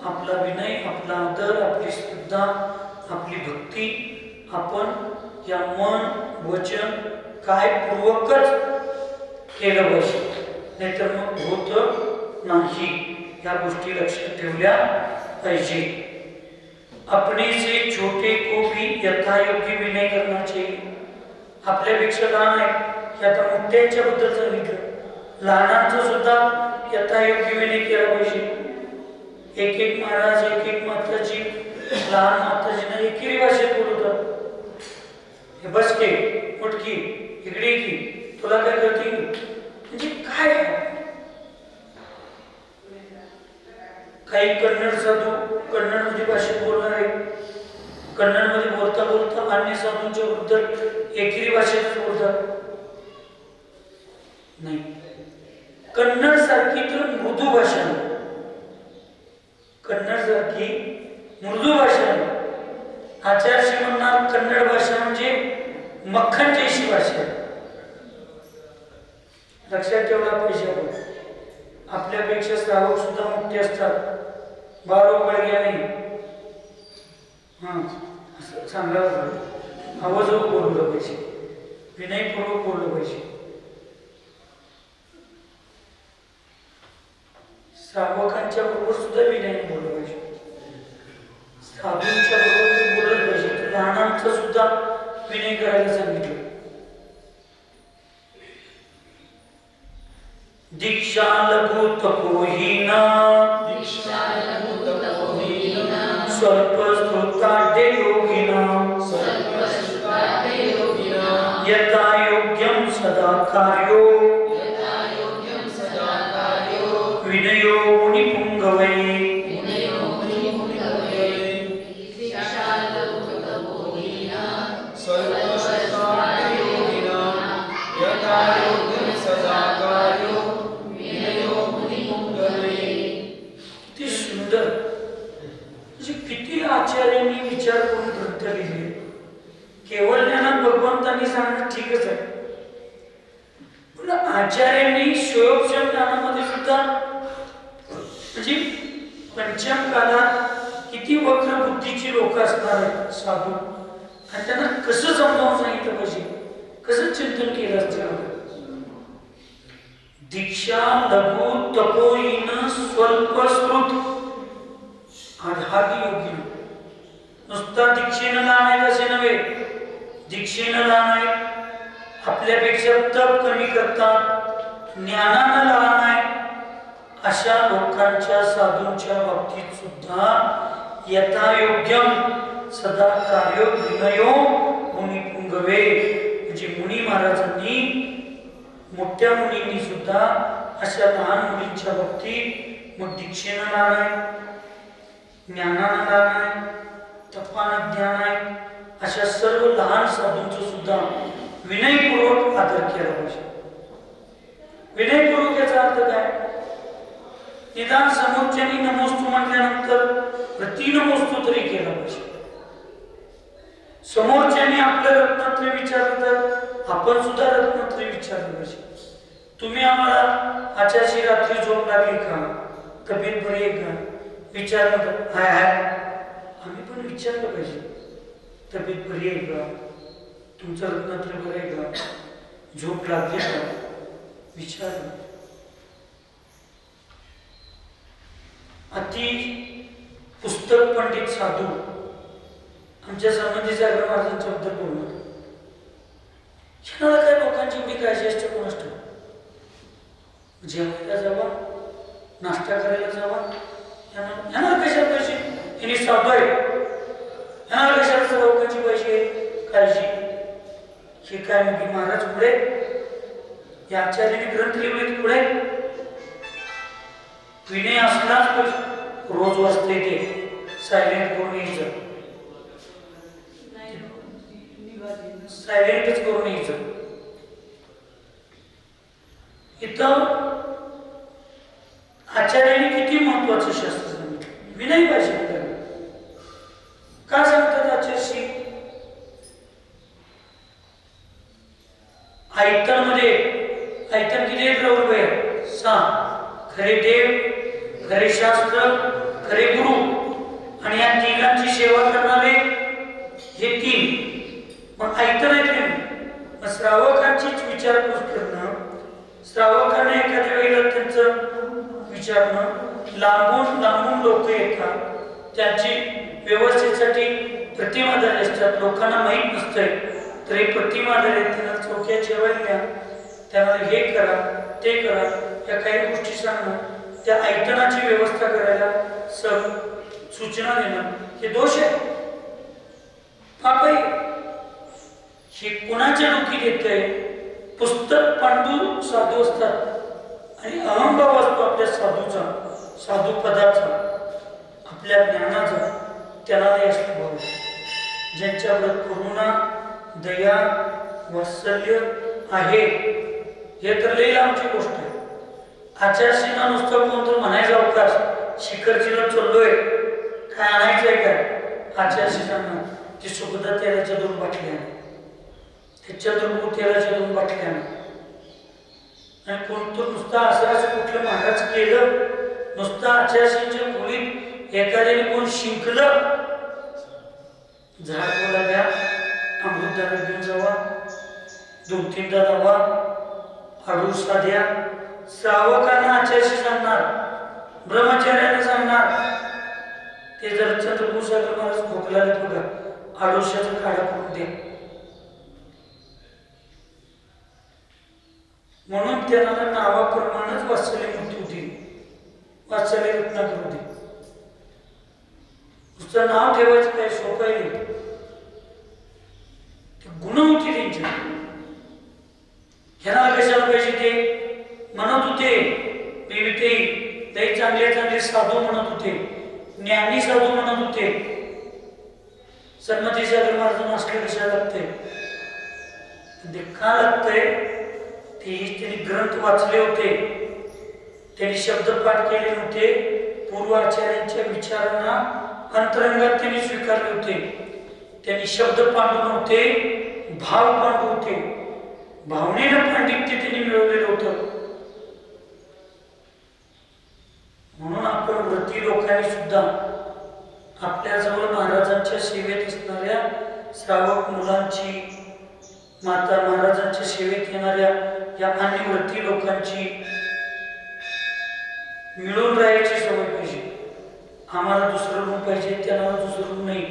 आपला विनय, आपला आदर, आपली श्रद्धा, आपली भक्ती आपण या मन वचन काय पूर्वकच केलं पाहिजे, नाहीतर मग होत नाही. या गोष्टी लक्षात ठेवल्या पाहिजे. अपने से छोटे को भी यथायोग्य विनय करना चाहिए. आपल्यापेक्षा लहान आहे हे आता मोठ्यांच्या बद्दल सांगितलं, लहानांचं सुद्धा यथायोग्य विनय केला पाहिजे. एक महाराज एक माताजी लहान माताजींना एकेरी भाषेत बोलवतात. हे बस के उठकी इकडे की तुला काय करते, म्हणजे काय. काही कन्नड साधू कन्नड मध्ये भाषेत बोलणार आहे, कन्नड मध्ये बोलता बोलता अन्य साधूंच्या बद्दल एकेरी भाषेत बोलतात. नाही, कन्नड सारखी तर मृदू भाषा, कन्नड सारखी मृदू भाषा. आचार्य म्हणणार कन्नड भाषा म्हणजे मक्खन जैसी भाषा. लक्षात ठेवला पाहिजे. आपल्यापेक्षा श्रावक सुद्धा मोठे असतात, बारो बळग्या नाही. हा सांगा आवाज बोलवलं पाहिजे. विनयपूर्वक बोललं पाहिजे. श्रावकांच्या बरोबर सुद्धा विनयाने बोललं पाहिजे. साधूंच्या बरोबर ते बोलत पाहिजे. लहानांचं सुद्धा विनय करायला सांगितलं. दीक्षा लघु तपोहीना स्वल्प स्फूर्ताढ्य योगिना यथा योग्यं सदा कार्यो विनयो मुनिपुंगवै. किती सुंदर, किती आचार्यांनी विचार करून ग्रंथ लिहिले. केवळ ज्ञानात भगवंतांनी सांगणं ठीकच आहे, पण आचार्यांनी स्वयंक्षम ज्ञानामध्ये सुद्धा म्हणजे पंचम कालात किती वक्र बुद्धीची लोक असणार आहेत साधू, आणि त्यांना कसं समजावून सांगितलं पाहिजे, कसं चिंतन केलं असतं. दीक्षा लघु तपोहीन स्वल्प स्फूर्त आधारी योगिन. नुसता दीक्षेनं लहान आहेत असे नव्हे, दीक्षेनं लहान आहेत, आपल्यापेक्षा तप कमी करतात, ज्ञानानं लहान आहे, अशा लोकांच्या साधूंच्या बाबतीत सुद्धा यथा योग्यम सदा कार्य विनयो मुनिपुंगवे. म्हणजे मुनी महाराजांनी, मोठ्या मुनींनी सुद्धा अशा लहान मुलींच्या बाबतीत मग दीक्षेनं लहान आहे, ज्ञानानं लहान आहे, तपानं ज्ञान आहे, अशा सर्व लहान साधूंचं सुद्धा विनयपूर्वक आदर केला पाहिजे. विनयपूर्वक याचा अर्थ काय? निदान समोरच्यानी नमोस्तु म्हटल्यानंतर प्रतिनमोस्तु तरी केला पाहिजे. समोरच्यानी आपलं रत्नात्रय विचारलं तर आपण सुद्धा रत्नात्रय विचारलं पाहिजे. तुम्ही आम्हाला आचाशी रात्री झोप लागली का, तब्येत बरी आहे का विचारलं तर हाय हाय, आम्ही पण विचारलं पाहिजे तब्येत बरी आहे का, तुमचं रत्नात्रय बरं आहे का, झोप लागली का, विचारलं. अति पुस्तक पंडित साधू आमच्या संबंधी जागर महाराजांच्या बद्दल बोलणार. ह्याला काय लोकांची एवढी काळजी असते कोण असतं? जेवायला जावा, नाश्ता करायला जावा, ह्याला कशाला पाहिजे? हिने साधू आहे, ह्याला कशाला लोकांची पाहिजे काळजी? हे काय म्हणजे महाराज पुढे या आचार्याने ग्रंथ लिहिले पुढे विनय असलाच पाहिजे. रोज वाचते ते सायलेंट करून यायचं, सायलेंटच करून यायचं. इथं आचार्याने किती महत्वाचं शास्त्र सांगितलं. विनय पाहिजे. का सांगतात आचार्यशी? ऐतनमध्ये ऐतन किती द्रव्य? 6. खरे देव, खरे शास्त्र, खरे गुरु आणि या तिघांची सेवा करणारे हे 3. मग ऐकत नाही. मग श्रावकांचीच विचारपूस करणं, श्रावकांना एखाद्या वेळेला त्यांचं विचारणं, लांबून लांबून लोक येतात, त्यांची व्यवस्थेसाठी प्रतिमा झाले असतात, लोकांना माहीत नसतंय तरी प्रतिमा झाले, त्यांना चौक्या जेवायला, त्यांना हे करा ते करा, या काही गोष्टी सांगणं, त्या ऐकनाची व्यवस्था करायला सूचना देणं, हे दोष आहे, पाप आहे. हे कोणाच्या डोकी देतंय? पुस्तक पांडू साधू असतात आणि अहंभाव असतो आपल्या साधूचा, साधू पदाचा, आपल्या ज्ञानाचा, त्याला नाही असतो. ज्यांच्यावर करुणा, दया, वात्सल्य आहे, हे तर लई लांबची गोष्ट आहे. आचार्यशींना नुसतं कोणतं म्हणायचं अवकाश, शिखरजीला चाललोय, काय आणायचंय काय? आचार्यशींना ती सुखदा तेलाच्या 2 बाटल्या, त्याच्यातून तेलाच्या 2 बाटल्या, आणि कोणतं नुसतं असं कुठलं महाराज केलं, नुसतं आचार्यशींच्या खोलीत एखाद्याने कोण शिंकलं, झाड बोला द्या, अमृतदारा घेऊन जावा, 2-3दा दावा आडू साध्या श्रावकांना आचार्य सांगणार, ब्रह्मचार्यांना सांगणार. ते जर चंद्रपूर सागर महाराज खोकला बघा, आडोशाचा काढा करून दे म्हणून त्यांना नावाप्रमाणेच वात्सल्य मूर्ती होती, वात्सल्य रत्नाकर होती. नुसतं नाव ठेवायचं काय सोपं आहे, गुण होती त्यांच्या. ह्यांना कशाला पाहिजे ते म्हणत होते, ते लई चांगले चांगले साधू म्हणत होते, ज्ञानी साधू म्हणत होते. सन्मती सागर महाराजांना असले कशा लागते, ते का लागतंय, त्यांनी ग्रंथ वाचले होते, त्यांनी शब्दपाठ केले होते, पूर्वाचार्यांच्या विचारांना अंतरंगात त्यांनी स्वीकारले होते. त्यांनी शब्द पांडू नव्हते, भाव पांडू होते. भावनेनं पांडित्य त्यांनी मिळवलेलं होतं. म्हणून आपण व्रती लोकांनी सुद्धा आपल्याजवळ महाराजांच्या सेवेत असणाऱ्या श्रावक मुलांची, माता महाराजांच्या सेवेत येणाऱ्या या अन्य व्रती लोकांची मिळून राहायची सवय पाहिजे. आम्हाला दुसरं रूम पाहिजे, त्यांना दुसरं रूम नाही.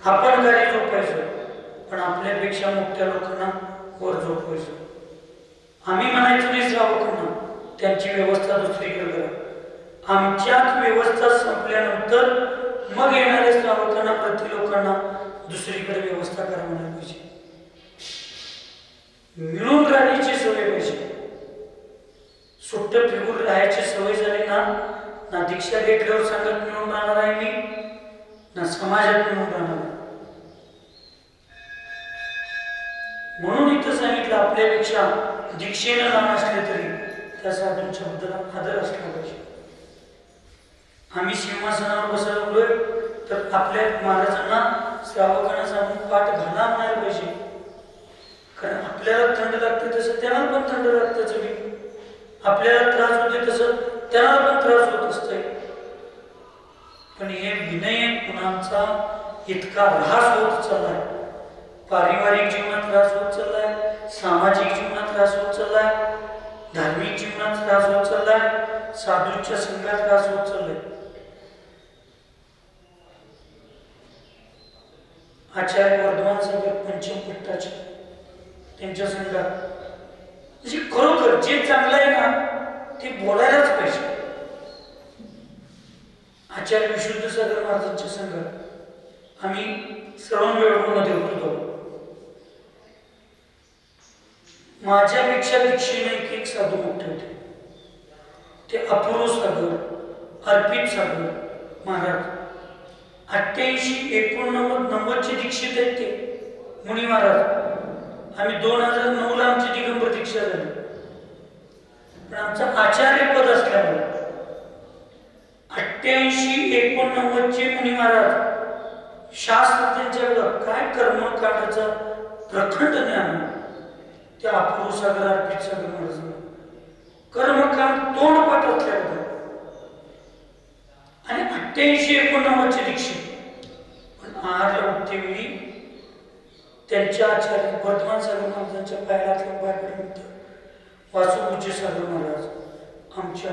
आपण गाडी झोपायचं, पण आपल्यापेक्षा मोठ्या लोकांना वर झोपवायचं. आम्ही म्हणायचं नाही श्रावकांना त्यांची व्यवस्था दुसरीकडे करा. आमच्यात व्यवस्था संपल्यानंतर मग येणाऱ्या श्रावकांना, प्रति लोकांना दुसरीकडे व्यवस्था करा म्हणायला पाहिजे. मिळून राहण्याची सवय पाहिजे. सुट्ट फिरून राहायची सवय झाली ना दीक्षा घेतल्यावर संगत मिळून राहणार आहे मी, ना समाजात मिळून राहणार आहे. म्हणून इथं सांगितलं, आपल्यापेक्षा दीक्षेनं लहान असले तरी त्या साधूंच्या बद्दल आदर असला पाहिजे. आम्ही सिंहासनावर बसलोय तर आपल्या महाराजांना, श्रावकांना सांगून पाठ घाला म्हणायला पाहिजे. कारण आपल्याला थंड लागते तसं त्यांना पण थंड लागतं. जमीन आपल्याला त्रास होते तसं त्यांना पण त्रास होत असतंय. पण हे विनय गुणांचा इतका ऱ्हास होत चाललाय. पारिवारिक जीवनात त्रास होत चाललाय, सामाजिक जीवनात त्रास होत चाललाय, धार्मिक जीवनात त्रास होत चाललाय, साधूंच्या संघात त्रास होत चाललाय. आचार्य वर्धमान सागर पंचम पट्टाचे त्यांच्या संघात म्हणजे खरोखर जे चांगलं आहे ना ते बोलायलाच पाहिजे. आचार्य विशुद्ध सागर महाराजांच्या संघात आम्ही श्रवण बेळगोळमध्ये होतो. माझ्यापेक्षा दीक्षेने एक साधू मोठे होते. ते अपूर्व सागर, अर्पित सागर महाराज 88-89 दीक्षित आहेत ते मुनी महाराज. आम्ही 2009ला आमची दिगंबर दीक्षा झाली. पण आमचं आचार्य पद असल्यामुळे 88-89 मुनी महाराज शास्त्र त्यांच्याकडं काय कर्मकांडाचा प्रखंड ज्ञान. त्या अपूर्व सागर, अर्पित सागर महाराजांना कर्मकांड तोंडपाठ असल्याकडं आणि 88-89 दीक्षित. पण आरला उठते वेळी त्यांच्या आचार्य वर्धमान सागर महाराजांच्या पायातल्या पायाकडे वासुपूज्य सागर महाराज आमच्या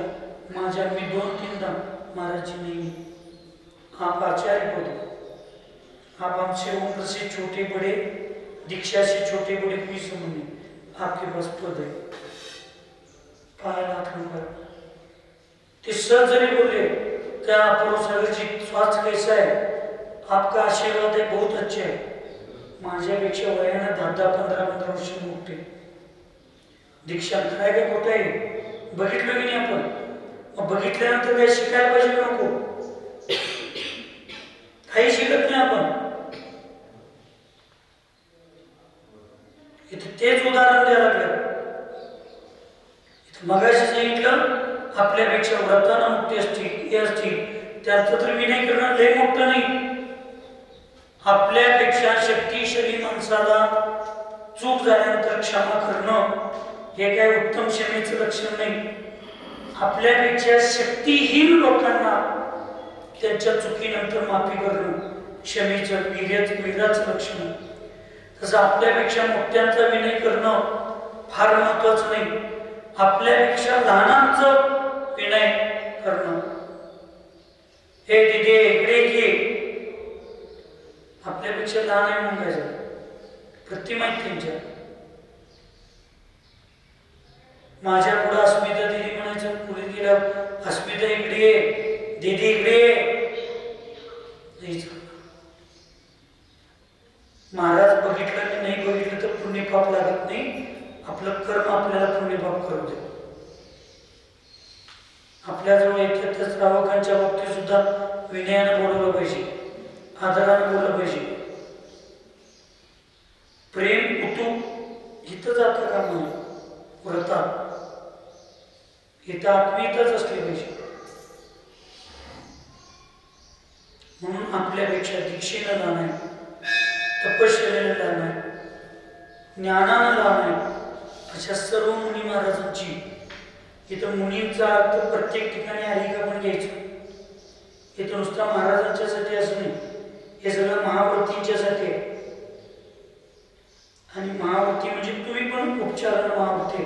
माझ्या मी 2-3दा महाराज नहीं आप आचार्य पद, आप हमसे उम्र से छोटे बड़े, दीक्षा से छोटे बड़े कोई संबंध नहीं, आपके पास पद है. पाया हाथ नंबर ते सर जरी बोले क्या अपूर्व सागर जी स्वास्थ्य कैसा है, आपका आशीर्वाद है बहुत अच्छे है. माझ्यापेक्षा वयानं 10-15 वर्ष मोठे. दीक्षा काय काय मोठं आहे बघितलं की नाही आपण. मग बघितल्यानंतर काही शिकायला पाहिजे नको, काही शिकत नाही आपण. इथे तेच उदाहरण द्यायला लागलं. मगाशी सांगितलं आपल्यापेक्षा व्रतानं मोठे असतील, हे असतील, त्याचं तर विनय करणं लय मोठं नाही. आपल्यापेक्षा शक्तिशाली माणसाला चूक झाल्यानंतर क्षमा करणं हे काय उत्तम क्षमेचं लक्षण नाही. आपल्यापेक्षा शक्तिहीन लोकांना त्यांच्या चुकीनंतर माफी करणं क्षमेचं, वीर्याचं लक्षण. तसं आपल्यापेक्षा मोठ्यांचा विनय करणं फार महत्वाचं नाही, आपल्यापेक्षा लहानांचं विनय करणं. हे दिदे इकडे घे, आपल्यापेक्षा लहान आहे म्हणून काय झालं, प्रतिमा आहेत त्यांच्या. माझ्या पुढे अस्मिता दिदी म्हणायचं, पुढे गेल्या अस्मिता इकडे ये, दिदी इकडे ये. महाराज बघितलं की नाही बघितलं तर पुण्य पाप लागत नाही, आपलं कर्म आपल्याला पुण्य पाप करू दे. आपल्याजवळ येते तर श्रावकांच्या बाबतीत सुद्धा विनयानं बोलवलं पाहिजे, आदरानं बोललं पाहिजे. प्रेम उतू इथं जातं का म्हणून व्रतात, इथं आत्मीयताच असली पाहिजे. म्हणून आपल्यापेक्षा दीक्षेनं लहान आहे, तपश्चर्यानं लहान आहे, ज्ञानानं लहान आहे, अशा सर्व मुनी महाराजांची. इथं मुनींचा अर्थ प्रत्येक ठिकाणी हरिका पण घ्यायचं. इथं नुसता महाराजांच्यासाठी असं नाही, हे सगळं महाव्रतींच्यासाठी आहे. आणि महाव्रती म्हणजे तुम्ही पण उपचारानं महाव्रती.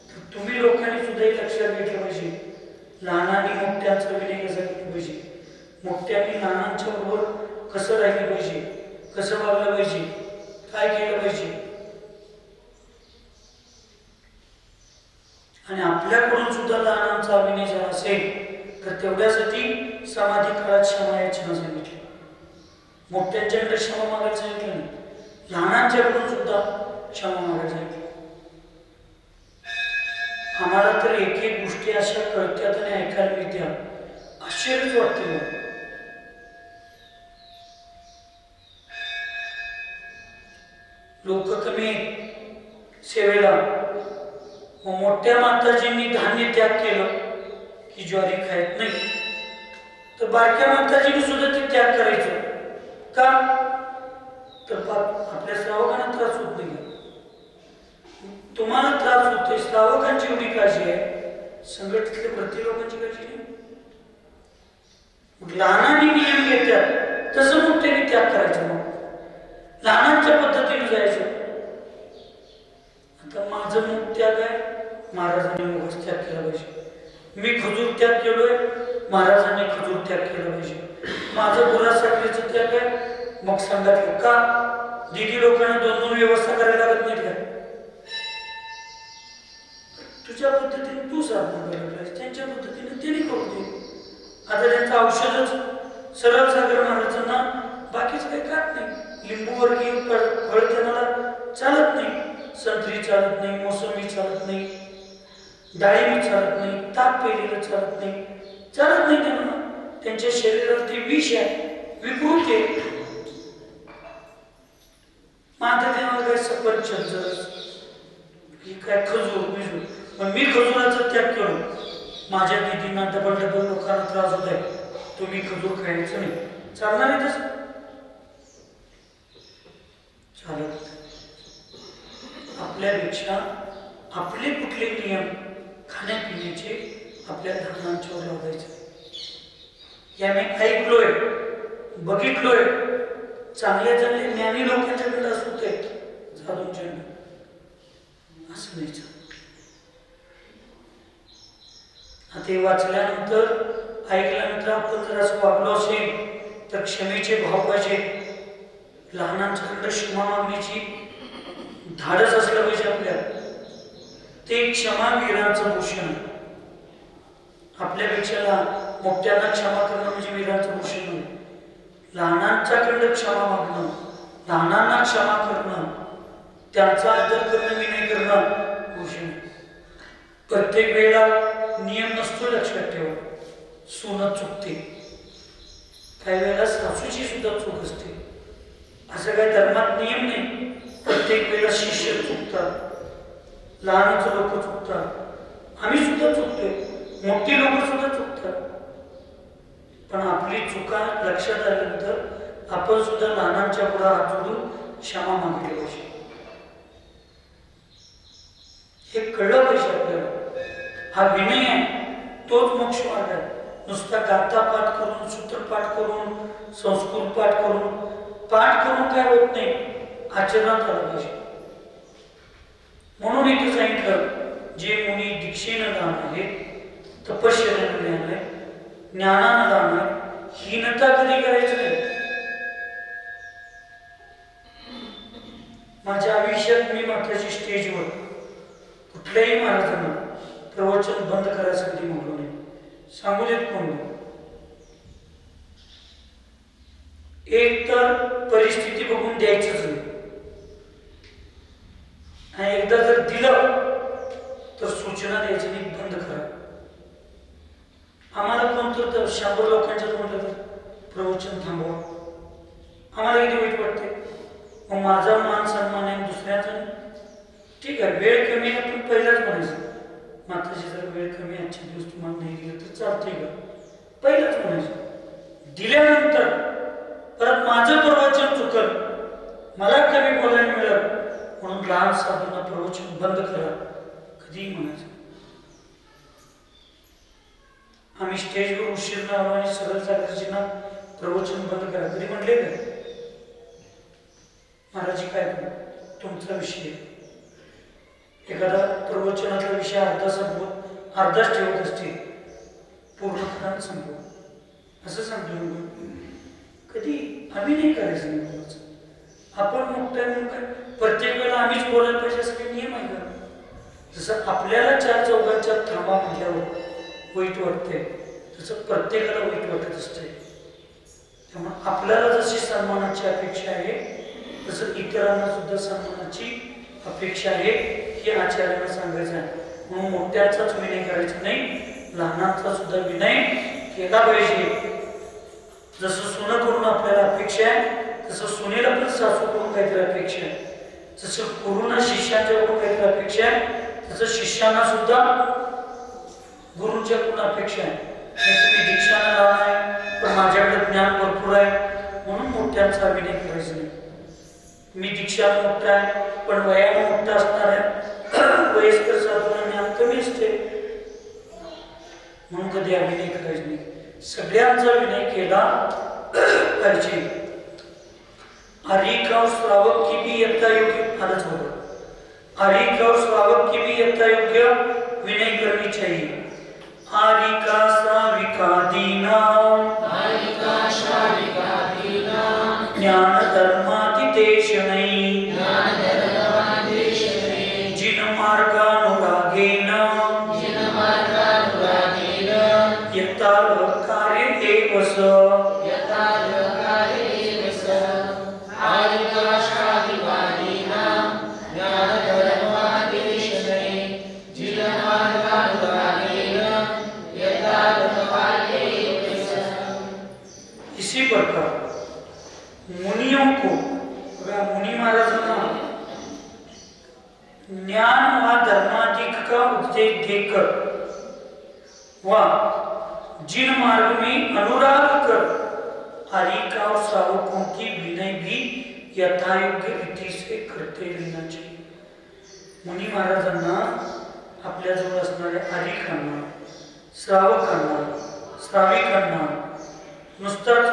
तर तुम्ही लोकांनी सुद्धा हे लक्षात घेतलं पाहिजे, लहानांनी मोठ्यांचं विनय कसं केलं पाहिजे, मोठ्यांनी लहानांच्या बरोबर कसं राहिलं पाहिजे, कसं वागलं पाहिजे, काय केलं पाहिजे. आणि आपल्याकडून सुद्धा लहानांचा अभिनय झाला असेल तर तेवढ्यासाठी समाधी काळात क्षमा याचना सांगितली. मोठ्यांच्याकडे क्षमा मागायला सांगितलं नाही, लहानांच्याकडून सुद्धा क्षमा मागायला सांगितलं. आम्हाला तर एक एक गोष्टी अशा कळत्यात आणि ऐकायला मिळत्या, आश्चर्यच वाटते. लोक कमी सेवेला, मोठ्या माताजींनी धान्य त्याग केलं की ज्वारी खायत नाही, तर बारक्या माताजींनी सुद्धा ते त्याग करायचं का, तर आपल्या श्रावकांना त्रास होत नाही. तुम्हाला त्रास होतोय, श्रावकांची एवढी काळजी आहे, संघटनेतल्या प्रति लोकांची काळजी नाही. लहानांनी नियम घेतात तसं मोठ्याने त्याग करायचं, मग लहानांच्या पद्धतीने जायचं. आता माझं मुख त्याग आहे, महाराजांनी मुख त्याग केला पाहिजे. मी खजूर त्याग केलोय, महाराजांनी खजूर त्याग केला पाहिजे. माझं गुरा साखरेचं त्याग आहे, मग सांगितलं का दिदी लोकांना दोन दोन व्यवस्था करायला लागत नाही का, तुझ्या पद्धतीने तू साधना करायला पाहिजे, त्यांच्या पद्धतीने त्यांनी करू दे. आता त्यांचं औषधच सरळ सागर महाराजांना बाकीच काही खात नाही, लिंबू वर्गीय फळ त्यांना चालत नाही, संत्री चालत नाही, मोसंबी चालत नाही, डाळिंबी चालत नाही, ताक पेलेलं चालत नाही, चालत नाही त्यांना. त्यांच्या शरीरात ते विष आहे, विकृत आहे. माझं त्यांना काय सफरचंद काय खजूर बिजूर, पण मी खजुराचा त्याग करू. माझ्या दिदींना डबल डबल लोकांना त्रास होत आहे, तुम्ही खजूर खायचं नाही, चालणार आहे तसं चालत. आपल्यापेक्षा आपले कुठले नियम खाण्यापिण्याचे आपल्या लहानांच्यावर लावायचे. याने ऐकलोय, बघितलोय, चांगल्या चांगले ज्ञानी लोकांच्याकडे असं होते, साधूंच्या असं नाही. आता हे वाचल्यानंतर ऐकल्यानंतर आपण जर असं वागलो असेल तर क्षमेचे भाव पाहिजे, लहानांच्याकडे क्षमा मागण्याची धाडस असलं पाहिजे आपल्याला. ते क्षमा वीरांचं भूषण. आपल्यापेक्षा मोठ्यांना क्षमा करणं म्हणजे वीरांचं भूषण नाही. लहानांच्याकडे क्षमा मागणं, लहानांना क्षमा करणं, त्यांचा आदर करणं, विनय करणं भूषण. प्रत्येक वेळेला नियम नसतो, लक्षात ठेवा. सून चुकते, काही वेळेला सासूची सुद्धा चूक असते. असं काही धर्मात नियम नाही. प्रत्येक वेळेला शिष्य चुकतात, लहानच लोक चुकतात, आम्ही सुद्धा चुकतोय, मोठी लोक सुद्धा चुकतात. पण आपली चुका लक्षात आल्यानंतर आपण सुद्धा लहानांच्या पुढे हात जोडून क्षमा मागितली पाहिजे. हे कळलं पाहिजे आपल्याला. हा विनय आहे, तोच मोक्ष मार्ग आहे. नुसता गाथा पाठ करून, सूत्र पाठ करून, संस्कृत पाठ करून काय होत नाही. आचरणात आलं पाहिजे. म्हणून इथे सांगितलं जे मुनी दीक्षेनं दान आहे, तपश्चर्यानं ज्ञान आहे, ज्ञानानं दान आहे, हीनता कधी करायची नाही. माझ्या आयुष्यात मी माताची स्टेजवर कुठल्याही महाराजांना प्रवचन बंद करायचं कधी म्हटलं नाही. सांगू देत कोण. एक तर परिस्थिती बघून द्यायचंच नाही, आणि एकदा जर दिलं तर सूचना द्यायची नाही, बंद करा. आम्हाला कोणतं 100 लोकांच्यात म्हटलं तर प्रवचन थांबवा, आम्हाला किती वाईट वाटते. मग माझा मान सन्मान आहे, दुसऱ्याचा ठीक आहे. वेळ कमी आहे पण पहिलाच म्हणायचं, माताची जर वेळ कमी आजच्या दिवस तुम्हाला नाही दिलं तर चालतंय का, पहिलाच म्हणायचं. दिल्यानंतर परत माझं प्रवचन चुकल, मला कमी बोलायला मिळत म्हणून लहान साधूंना प्रवचन बंद करा कधीही म्हणायचं. आम्ही स्टेजवर उशीर न आलो आणि सरळ सागरजींना प्रवचन बंद करा कधी म्हणले का? महाराजी काय करू, तुमचा विषय. एखादा प्रवचनाचा विषय अर्धा संपवत अर्धाच ठेवत असतील, पूर्णपणे संपव असं सांगतो. कधी आम्ही नाही करायचं नाही. आपण मोठ्या म्हणून काय प्रत्येक वेळेला आम्हीच बोलायला पाहिजे असं काही नियम आहे का? जसं आपल्याला 4 चौघांच्या थांबा म्हटल्यावर वाईट वाटते, तसं प्रत्येकाला वाईट वाटत असते. त्यामुळे आपल्याला जशी सन्मानाची अपेक्षा आहे तसं इतरांना सुद्धा सन्मानाची अपेक्षा आहे, हे आचार्यांना सांगायचं आहे. म्हणून मोठ्यांचाच विनय करायचा नाही, लहानांचा सुद्धा विनय केला पाहिजे. जसं सुनं करून आपल्याला अपेक्षा आहे तसं सुनेला पण सासू करून काहीतरी अपेक्षा आहे. जसं गुरुना शिष्यांच्याकडून काहीतरी अपेक्षा आहे तसं शिष्यांना सुद्धा गुरुंच्याकडून अपेक्षा आहे. तुम्ही दीक्षानं लहान आहे पण माझ्याकडे ज्ञान भरपूर आहे म्हणून मोठ्यांचा अभिनय करायचा नाही. मी दीक्षानं मोठा आहे पण वयानं मोठा असणार आहे, वयस्कर साधूंना ज्ञान कमी असते म्हणून कधी अभिनय करायचा नाही. सगळ्यांचा विनय केला पाहिजे. आरिक और श्रावक की भी यथा योग्य आदत होगा. आरिक और श्रावक की भी यथा योग्य विनय करनी चाहिए. आरिका श्राविका दीना ज्ञान धर्मादिदेशनै जिन मार्गानुरागेन यथा कार्य एव स. इसी प्रकार मुनियों को, मुनि महाराजांना ज्ञान व धर्माधिक का उपदेश देकर व जिन मार्ग में अनुराग कर आरिका और श्रावकों की विनय भी यथायोग्य रीति से करते रहना चाहिए. मुनि महाराजांना आपल्याजवळ असणाऱ्या आरिकांना, श्रावकांना, श्राविकांना नुसतंच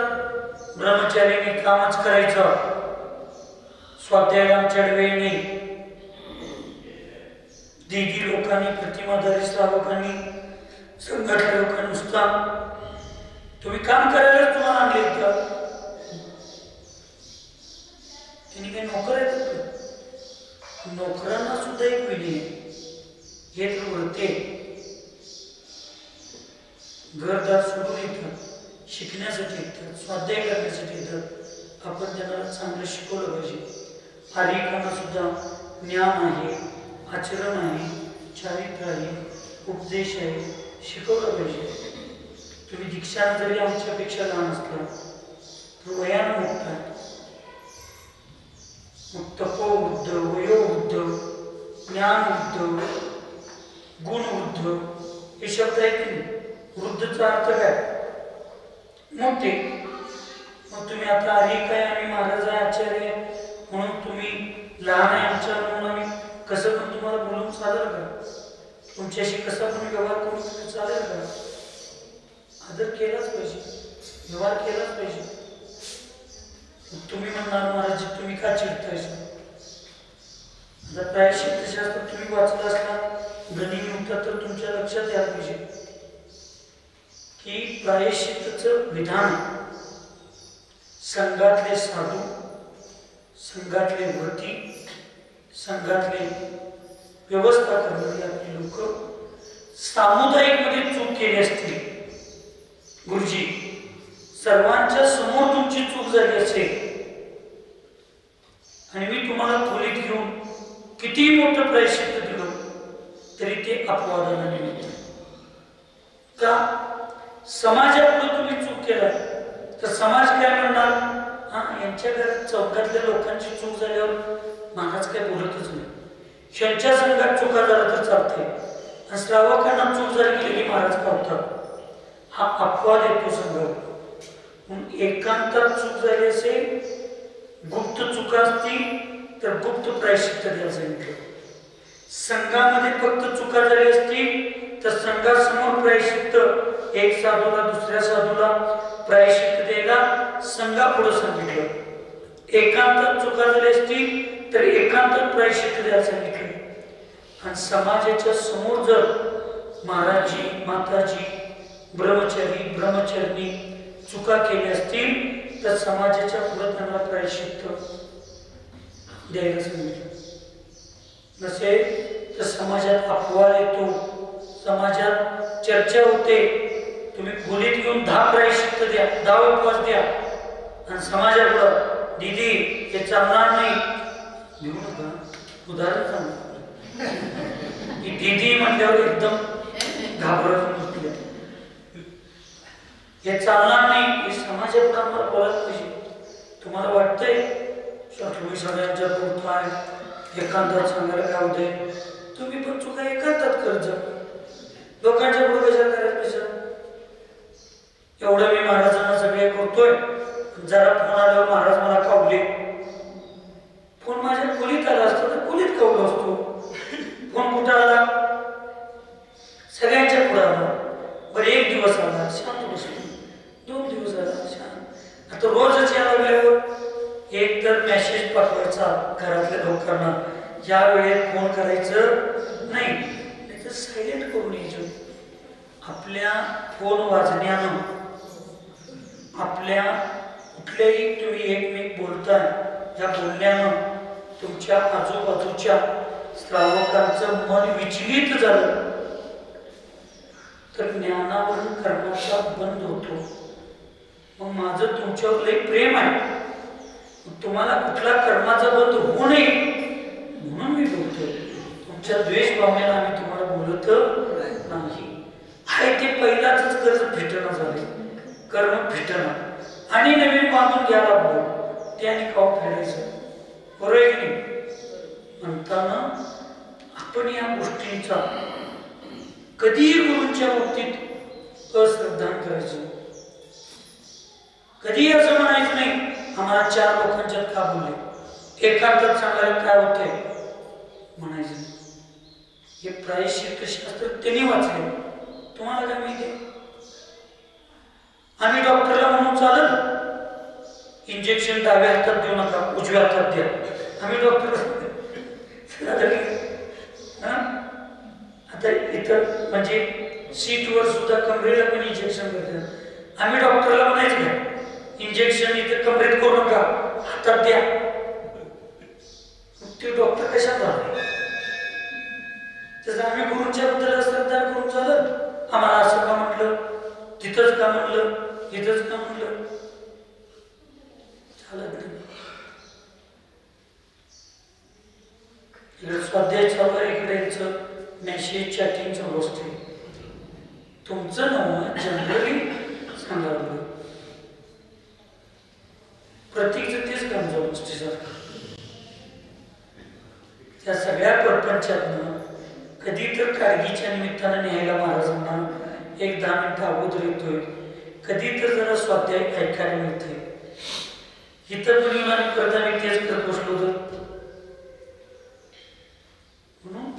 ब्रह्मचार्याने कामच करायचं, स्वाध्यायाला आमच्याकडे वेळ नाही. देगी लोकांनी, प्रतिमाधारी श्रावकांनी, संघटना लोकांनी नुसता तुम्ही काम करायलाच तुम्हाला आणले का? त्यांनी काही नोकर आहेत? नोकरांना सुद्धा एक विधी आहे. हे तर वरते घरदार सोडून येतात, शिकण्यासाठी येतात, स्वाध्याय करण्यासाठी येतात. आपण त्यांना चांगलं शिकवलं पाहिजे. आरिकांना सुद्धा ज्ञान आहे, आचरण आहे, चारित्र्य आहे, उपदेश आहे, शिकवलं पाहिजे. तुम्ही दीक्षा जरी आमच्यापेक्षा लहान असला तर वयानं मोठा आहे. मग तपोवृद्ध, वयोवृद्ध, ज्ञानवृद्ध, गुणवृद्ध हे शब्द आहेत की वृद्धचा अर्थ काय? मोठे. मग तुम्ही आता आरिक आहे आणि महाराज आहे, आचार्य आहे म्हणून तुम्ही लहान आहे आमच्या म्हणून आम्ही कसं पण तुम्हाला बोलून चालेल का? तुमच्याशी कसा पण व्यवहार करून चालेल का? आदर केलाच पाहिजे, व्यवहार केलाच पाहिजे. तुम्ही म्हणणार महाराज तुम्ही का चिडताय? आता प्रायश्चित्तशास्त्र तुम्ही वाचलं असला गणित तर तुमच्या लक्षात यायला पाहिजे की प्रायश्चित्ताचं विधान संघातले साधू, संघातले व्रती, संघातले व्यवस्था करणारी आपली लोक सामुदायिक मध्ये चूक केली असते. गुरुजी सर्वांच्या समोर तुमची चूक झाली असेल आणि मी तुम्हाला खोलीत घेऊन किती मोठं प्रायश्चित्त दिलं तरी ते अपवादाला निमित्त. का? समाजापुढे तुम्ही चूक केला तर समाज काय म्हणणार? हा, यांच्या घरात चौकातल्या लोकांची चूक झाल्यावर महाराज काय बोलतच नाही. यांच्या संघात चुका झाला तर चालते आणि श्रावकांना चूक झाली की महाराज कावतात. हा अपवाद येतो संघावर. म्हणून एकांतात चूक झाली असेल, गुप्त चुका असतील तर गुप्त प्रायश्चित्त द्यायला सांगितलं. संघामध्ये फक्त चुका झाली असतील तर संघासमोर प्रायश्चित्त, एक साधूला दुसऱ्या साधूला प्रायश्चित्त द्यायला संघापुढे सांगितलं. एकांतात चुका झाली असतील तर एकांतात प्रायश्चित्त द्यायला सांगितलं. आणि समाजाच्या समोर जर महाराजी, माताजी, ब्रह्मचारी, ब्रह्मचरणी चुका केल्या असतील तर समाजाच्या पुढे त्यांना प्रायश्चित्त द्यायला सांगितलं. नसेल तर समाजात अपवाद येतो, समाजात चर्चा होते. तुम्ही खोलीत घेऊन 10 प्रायश्चित्त द्या, 10 उपवास द्या आणि समाजापुढं दीदी हे चालणार नाही घेऊ नका. उदाहरण सांगा. ही दीदी म्हटल्यावर एकदम घाबरत नसते. हे चालणार नाही, हे समाजापुढे आम्हाला बोलायला पाहिजे. तुम्हाला वाटतंय तुम्ही सगळ्यांच्या पुढे एकांतात सांगायला काय होते? तुम्ही पण चुका एकांतात करत जा. लोकांच्या पुढे कशा करायला पाहिजे? एवढं मी महाराजांना सगळे करतोय, जरा फोन आल्यावर महाराज मला कावले. फोन माझ्या खोलीत आला असतो तर खोलीत कावलो असतो. फोन कुठं आला? सगळ्यांच्या पुढे आला. बरं, एक दिवस आला शांत बसलो, 2 दिवस आला शांत. आता रोजच या लागल्यावर एक तर मेसेज पाठवायचा घरातल्या लोकांना, या वेळेत फोन करायचं नाही, नाही तर सायलेंट करून यायचं. आपल्या फोन वाजण्यानं, आपल्या कुठल्याही तुम्ही एकमेक बोलताय या बोलण्यानं तुमच्या आजूबाजूच्या श्रावकांचं मन विचलित झालं तर ज्ञानावरून कर्माचा बंद होतो. मग माझं तुमच्यावर लई प्रेम आहे, तुम्हाला कुठला कर्माचा बंद होऊ नये म्हणून मी बोलतो. तुमच्या द्वेष भावनेला आम्ही तुम्हाला बोलत नाही. आहे ते पहिलाच कर्ज फिटणं झाले, कर्म फिटणं आणि नवीन बांधून घ्यायला लागलो ते आणि खाऊ फेडायचं. बरोबर आहे की नाही? म्हणताना आपण या गोष्टींचा कधीही गुरूंच्या बाबतीत अश्रद्धा करायचं. कधीही असं म्हणायचं नाही आम्हाला 4 लोकांच्यात का बोलले, एकांतात सांगायला काय होते म्हणायचं. हे प्रायश्चित्त शास्त्र त्यांनी वाचले, तुम्हाला काय माहिती? आम्ही डॉक्टरला म्हणून चालत इंजेक्शन डाव्या हातात देऊ नका, उजव्या हातात द्या. आम्ही डॉक्टर आता इतर म्हणजे सीटवर सुद्धा कमरेला पण इंजेक्शन करतात. आम्ही डॉक्टरला म्हणायचं का इंजेक्शन इथे कमरेत करू नका, हातात द्या. ते डॉक्टर कशात झाले? तसं आम्ही गुरूंच्या बद्दल श्रद्धा करून चालत आम्हाला असं का म्हटलं, तिथंच का म्हटलं, इथंच का म्हटलं, चालत नाही. इकडे स्वाध्याय चालू आहे, इकडे यायचं मेसेज चॅटिंग चालू असते. तुमचं नाव जनरली सांगावं, प्रत्येक तेच काम जाऊ असते सारखं. त्या सगळ्या प्रपंचातनं कधी तर कारगीच्या निमित्तानं न्यायला महाराजांना 1-10 मिनिटं अगोदर येतोय, कधी तर जरा स्वाध्याय ऐकायला मिळते. इतर पण येऊन आणि करता मी तेच करत बसलो तर म्हणून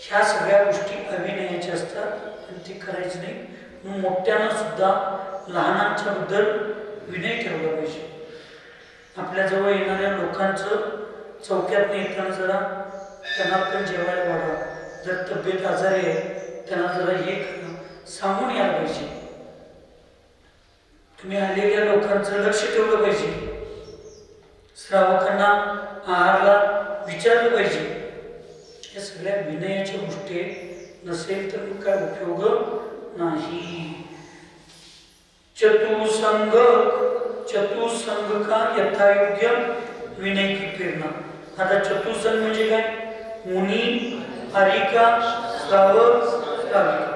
ह्या सगळ्या गोष्टी अभिनयाच्या असतात आणि ते करायचं नाही. म्हणून मोठ्यानं सुद्धा लहानांच्या बद्दल विनय ठेवला पाहिजे. आपल्या जवळ येणाऱ्या लोकांचं चौक्यात येताना जरा त्यांना पण जेवायला वाढा, जर तब्येत आजारी आहे त्यांना जरा हे सांगून यायला पाहिजे. तुम्ही आलेल्या लोकांचं लक्ष ठेवलं पाहिजे. श्रावकांना आहारला विचारलं पाहिजे. या सगळ्या विनयाच्या गोष्टी नसेल तर मग काय उपयोग नाही. चतुसंग का यथायोग्य विनय की प्रेरणा. आता चतुसंग म्हणजे काय? मुनी, हरिका, श्रावक, श्राविका.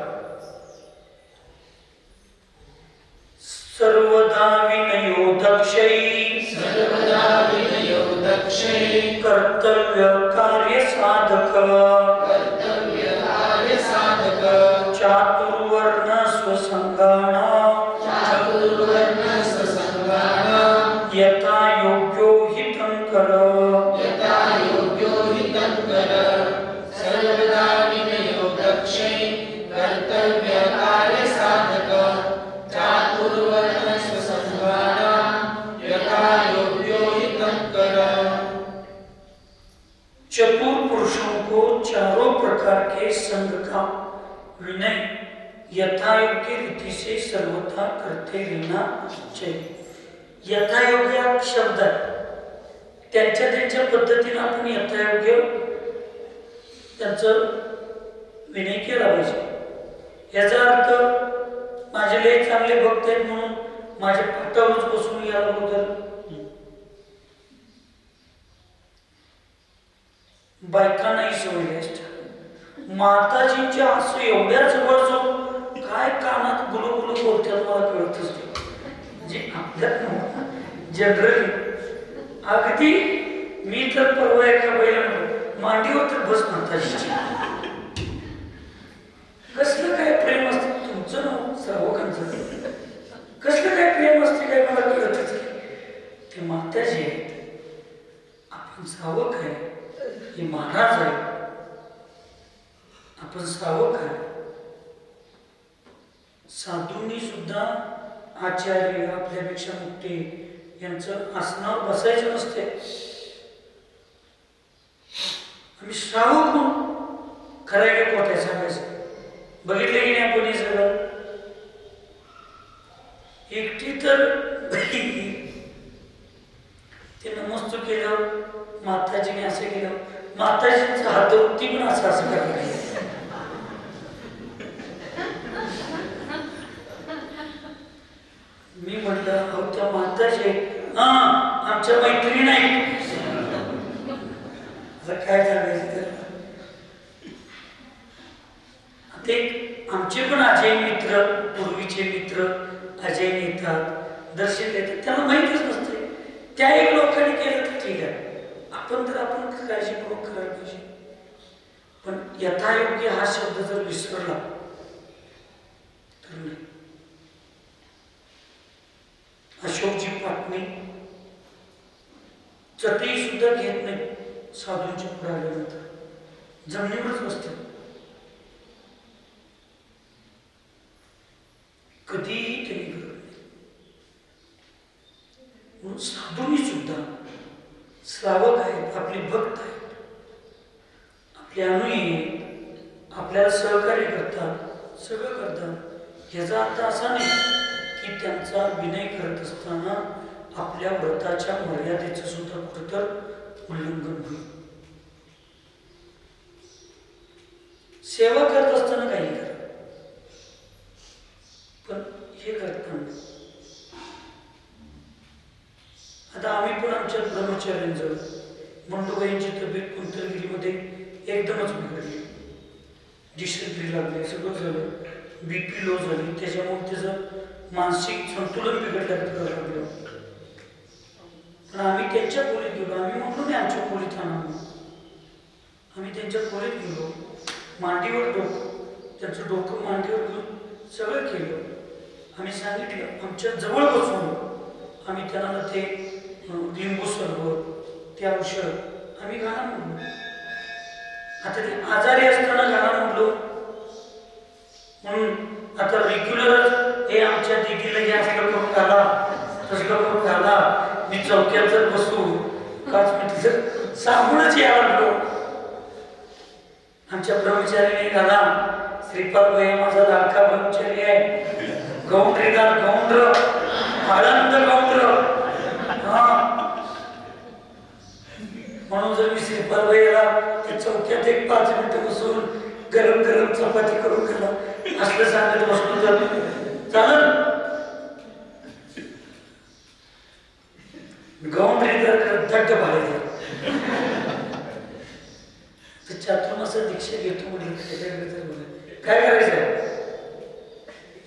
सर्वदा विनयो दक्षै कर्तव्य कार्य साधक चातुर्वर्ण स्वसंगाना यथा योग्यो हितं कर. सर्वदा विनयो दक्षै कर्तव्य कार्य साधक चातुर्वर्ण स्वसंगाना यथा योग्यो हितं कर. चतुर पुरुषों को चारों प्रकार के संग का विनय यथायोग्य रीति से सर्वथा करते रहना चाहिए. यथायोग्य शब्द त्यांच्या त्यांच्या पद्धतीने आपण यथायोग्य त्यांचं विनय केला पाहिजे. याचा अर्थ माझे लय चांगले भक्त आहेत म्हणून माझ्या पाठावरच बसून यायला अगोदर बायकांनाही सवय असते. माताजींच्या असं एवढ्या जवळ जाऊन काय कानात गुलगुलू बोलतात मला कळतच नाही. म्हणजे आपल्यात जनरली अगदी मी तर परवा एका बैला मांडीवर तर बस माताजीची. कसलं काय प्रेम असते तुमचं ना श्रावकांचं, कसलं काय प्रेम असते काय मला कळतच नाही. ते माताजी आहेत, आपण श्रावक आहे, हे महाराज आहे, आपण श्रावक आहे. साधूंनी सुद्धा आचार्य आपल्यापेक्षा मोठे यांचं आसनावर बसायचं नसते. आम्ही श्रावक म्हणून खरं काय कोठे सांगायचं. बघितलं की नाही आपण हे सगळं. एकटी तर ते नमस्त केलं, माताजीने असं केलं, माताजींचा हातवरती पण असं करायला. मी म्हटलं अहो त्या माताजी आमच्या मैत्रिणी नाही. काय सांगायचं तर ते आमचे पण अजय मित्र, पूर्वीचे मित्र अजय येतात, दर्शन देतात, त्यांना माहितीच नसते. त्या एक लोकांनी केलं तर ठीक आहे, आपण तर आपण काळजीपूर्वक करायला पाहिजे. पण यथायोग्य हा शब्द जर विसरला तर नाही. अशोकजी पाटणी चटई सुद्धा घेत नाही. साधूंच्या पुढे आल्यानंतर जमिनीवरच बसतात. कधीही त्यांनी करत नाही. म्हणून साधूंनी सुद्धा श्रावक आहेत, आपले भक्त आहेत, आपले अनुयायी आहेत, आपल्याला सहकार्य करतात, सगळं करतात. याचा अर्थ असा नाही की त्यांचा विनय करत असताना आपल्या व्रताच्या मर्यादेचं सुद्धा कुठंतर उल्लंघन होईल. सेवा करत असताना काही करा, पण हे करताना आता आम्ही पण आमच्या ब्रह्मचार्यांजवळ मंडूबाईंची तब्येत कुंतलगिरीमध्ये एकदमच बिघडली. डिसेंट्री लागली, सगळं झालं, बीपी लो झाली, त्याच्यामुळे त्याचं मानसिक संतुलन बिघडल्याचं लागलं. पण आम्ही त्यांच्या खोलीत गेलो. आम्ही म्हणलो नाही आमच्या खोलीत आणा, आम्ही त्यांच्या खोलीत गेलो. मांडीवर त्यांचं डोकं मांडीवर घेऊन सगळं केलं. आम्ही सांगितलं, आमच्या जवळ बसून आम्ही त्यांना ते लिंबू सरबत, ते औषध आम्ही गाणं म्हणलो. आता ते आजारी असताना गाणं म्हणलो म्हणून आता रेग्युलर हे आमच्या दिदीला हे असलं करून घाला, तसलं करून घाला, मी चौक्यात जर बसू 5 मिनिट सांगूनच यायला लागलो. आमच्या ब्रह्मचारीने घाला श्रीपाद भैया माझा लाडका ब्रह्मचारी आहे. गौंड्रीदार गौंड्र आळंद गौंड्र. म्हणून जर मी श्रीपाद भैयाला त्या चौक्यात एक 5 मिनिटं बसून गरम गरम चपाती करून खाला असलं सांगत बसलो तर चालेल. गौंड्रीदार दट्ट भाडे चातुर्मासात दीक्षा घेतो म्हणजे काय करायचं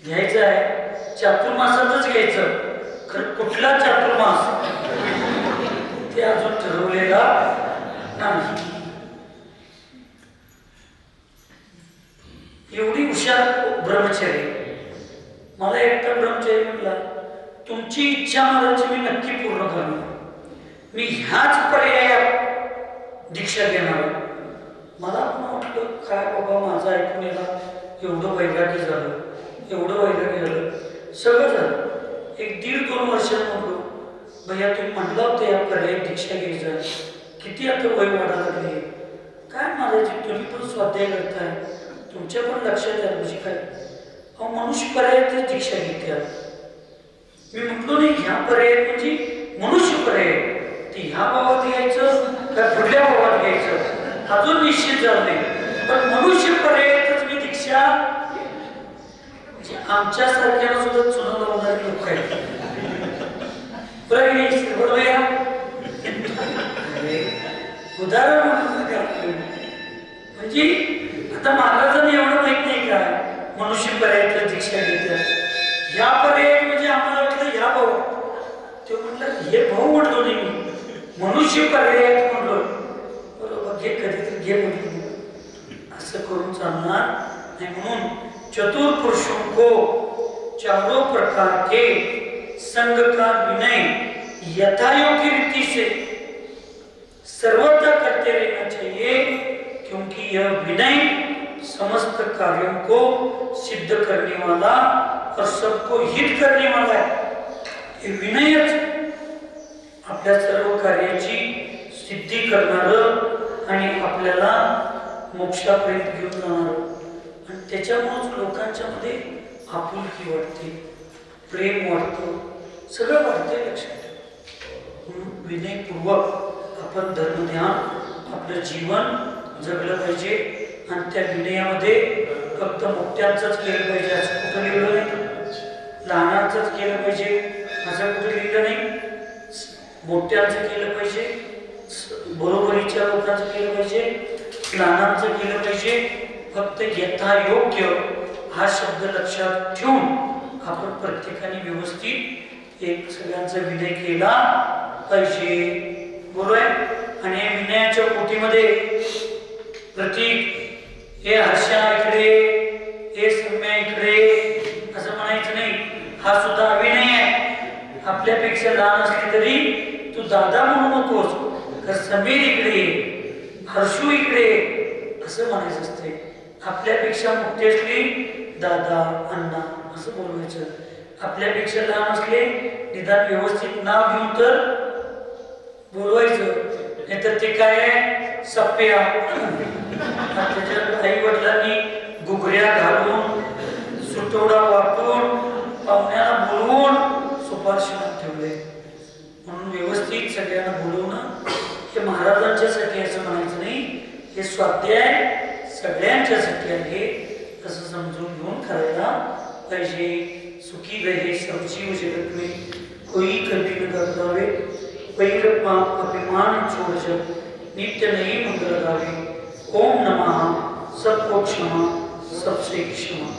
घ्यायचं आहे चातुर्मासातच घ्यायचं. खरं कुठला चातुर्मास ते अजून ठरवलेला नाही. एवढी हुशार ब्रह्मचारी. मला एकटा ब्रह्मचारी म्हटला तुमची इच्छा महाराज मी नक्की पूर्ण करणार. मी ह्याच पर्यायात दीक्षा घेणार. मला पण वाटलं काय बाबा माझं ऐकून याला एवढं वैराग्य झालं एवढं वैराग्य झालं सगळं झालं. 1-1.5-2 वर्ष म्हणलो भैया तुम्ही म्हटलं होतं या पर्यायात दीक्षा घ्यायचं. किती आता वय वाढायला लागले काय महाराज तुम्ही पण स्वाध्याय करताय तुमच्या पण लक्षात आलं म्हणजे काय अहो मनुष्य पर्यायात दीक्षा घेते. मी म्हटलो नाही ह्या पर्याय म्हणजे मनुष्य पर्याय ते ह्या भावात घ्यायचं का पुढल्या भावात घ्यायचं अजून निश्चित झालं नाही. पण मनुष्य पर्यायातच मी दीक्षा म्हणजे आमच्यासारख्याला सुद्धा चुना लावणारे लोक आहेत. उदाहरण म्हणजे आता महाराजांनी एवढं माहित नाही का मनुष्य पर्यायात दीक्षा घेतात. ह्या पर्याय म्हणजे आम्हाला वाटलं ह्या भाऊ ते म्हटलं हे भाऊ म्हटलो नाही मी मनुष्य पर्यायात म्हटलो. बरोबर घे कधीतरी घे म्हटलं असं करून चालणार नाही. म्हणून चतुर पुरुषों को चारों प्रकार के संग का विनय यथायोग्य रीति से सर्वथा करते रहना चाहिए क्योंकि यह विनय समस्त कार्यों को सिद्ध करने वाला और सबको हित करने वाला है. हे विनयच आपल्या सर्व कार्याची सिद्धी करणारं आणि आपल्याला मोक्षापर्यंत घेऊन जाणारं. आणि त्याच्यामुळेच लोकांच्या मध्ये आपुलकी वाढते प्रेम वाढतं सगळं वाढते. लक्षात म्हणून विनयपूर्वक आपण धर्मध्यान आपलं जीवन जगलं पाहिजे. आणि त्या विनयामध्ये फक्त मोठ्यांचंच केलं पाहिजे असं कुठं लिहिलं नाही. लहानांचंच केलं पाहिजे असं कुठं लिहिलं नाही. मोठ्यांचं केलं पाहिजे बरोबरीच्या लोकांचं केलं पाहिजे लहानांचं केलं पाहिजे. फक्त यथायोग्य हा शब्द लक्षात ठेवून आपण प्रत्येकाने व्यवस्थित एक सगळ्यांचा विनय केला पाहिजे. बरोबर आहे. आणि या विनयाच्या पोटीमध्ये प्रतीक हे हर्षा इकडे हे सम्या इकडे असं म्हणायचं नाही. हा सुद्धा अभिनय आहे. आपल्यापेक्षा लहान असली तरी तू दादा म्हणू नकोस तर समीर इकडे हर्षू इकडे असं म्हणायचं असते. आपल्यापेक्षा मोठे असले दादा अण्णा असं बोलवायचं. आपल्यापेक्षा लहान असले निदान व्यवस्थित नाव घेऊन तर बोलवायचं. नाही तर ते काय आहे सप्प्या. त्याच्या आई वडिलांनी घुगऱ्या घालून सुटवडा वाटून पाहुण्याला बोलवून सुपार्श्वात ठेवले. म्हणून व्यवस्थित सगळ्यांना बोलवणं हे महाराजांच्यासाठी असं म्हणायचं नाही. हे स्वाध्याय सगळ्यांच्यासाठी आहे असं समजून घेऊन करायला पाहिजे. सुखी रहे सब जीव जगत में कोई कभी न दर्दावे पैर अभिमान छोड़ जब नित्य नहीं मंगल गावे. ओम नमः सबको क्षमा सबसे क्षमा.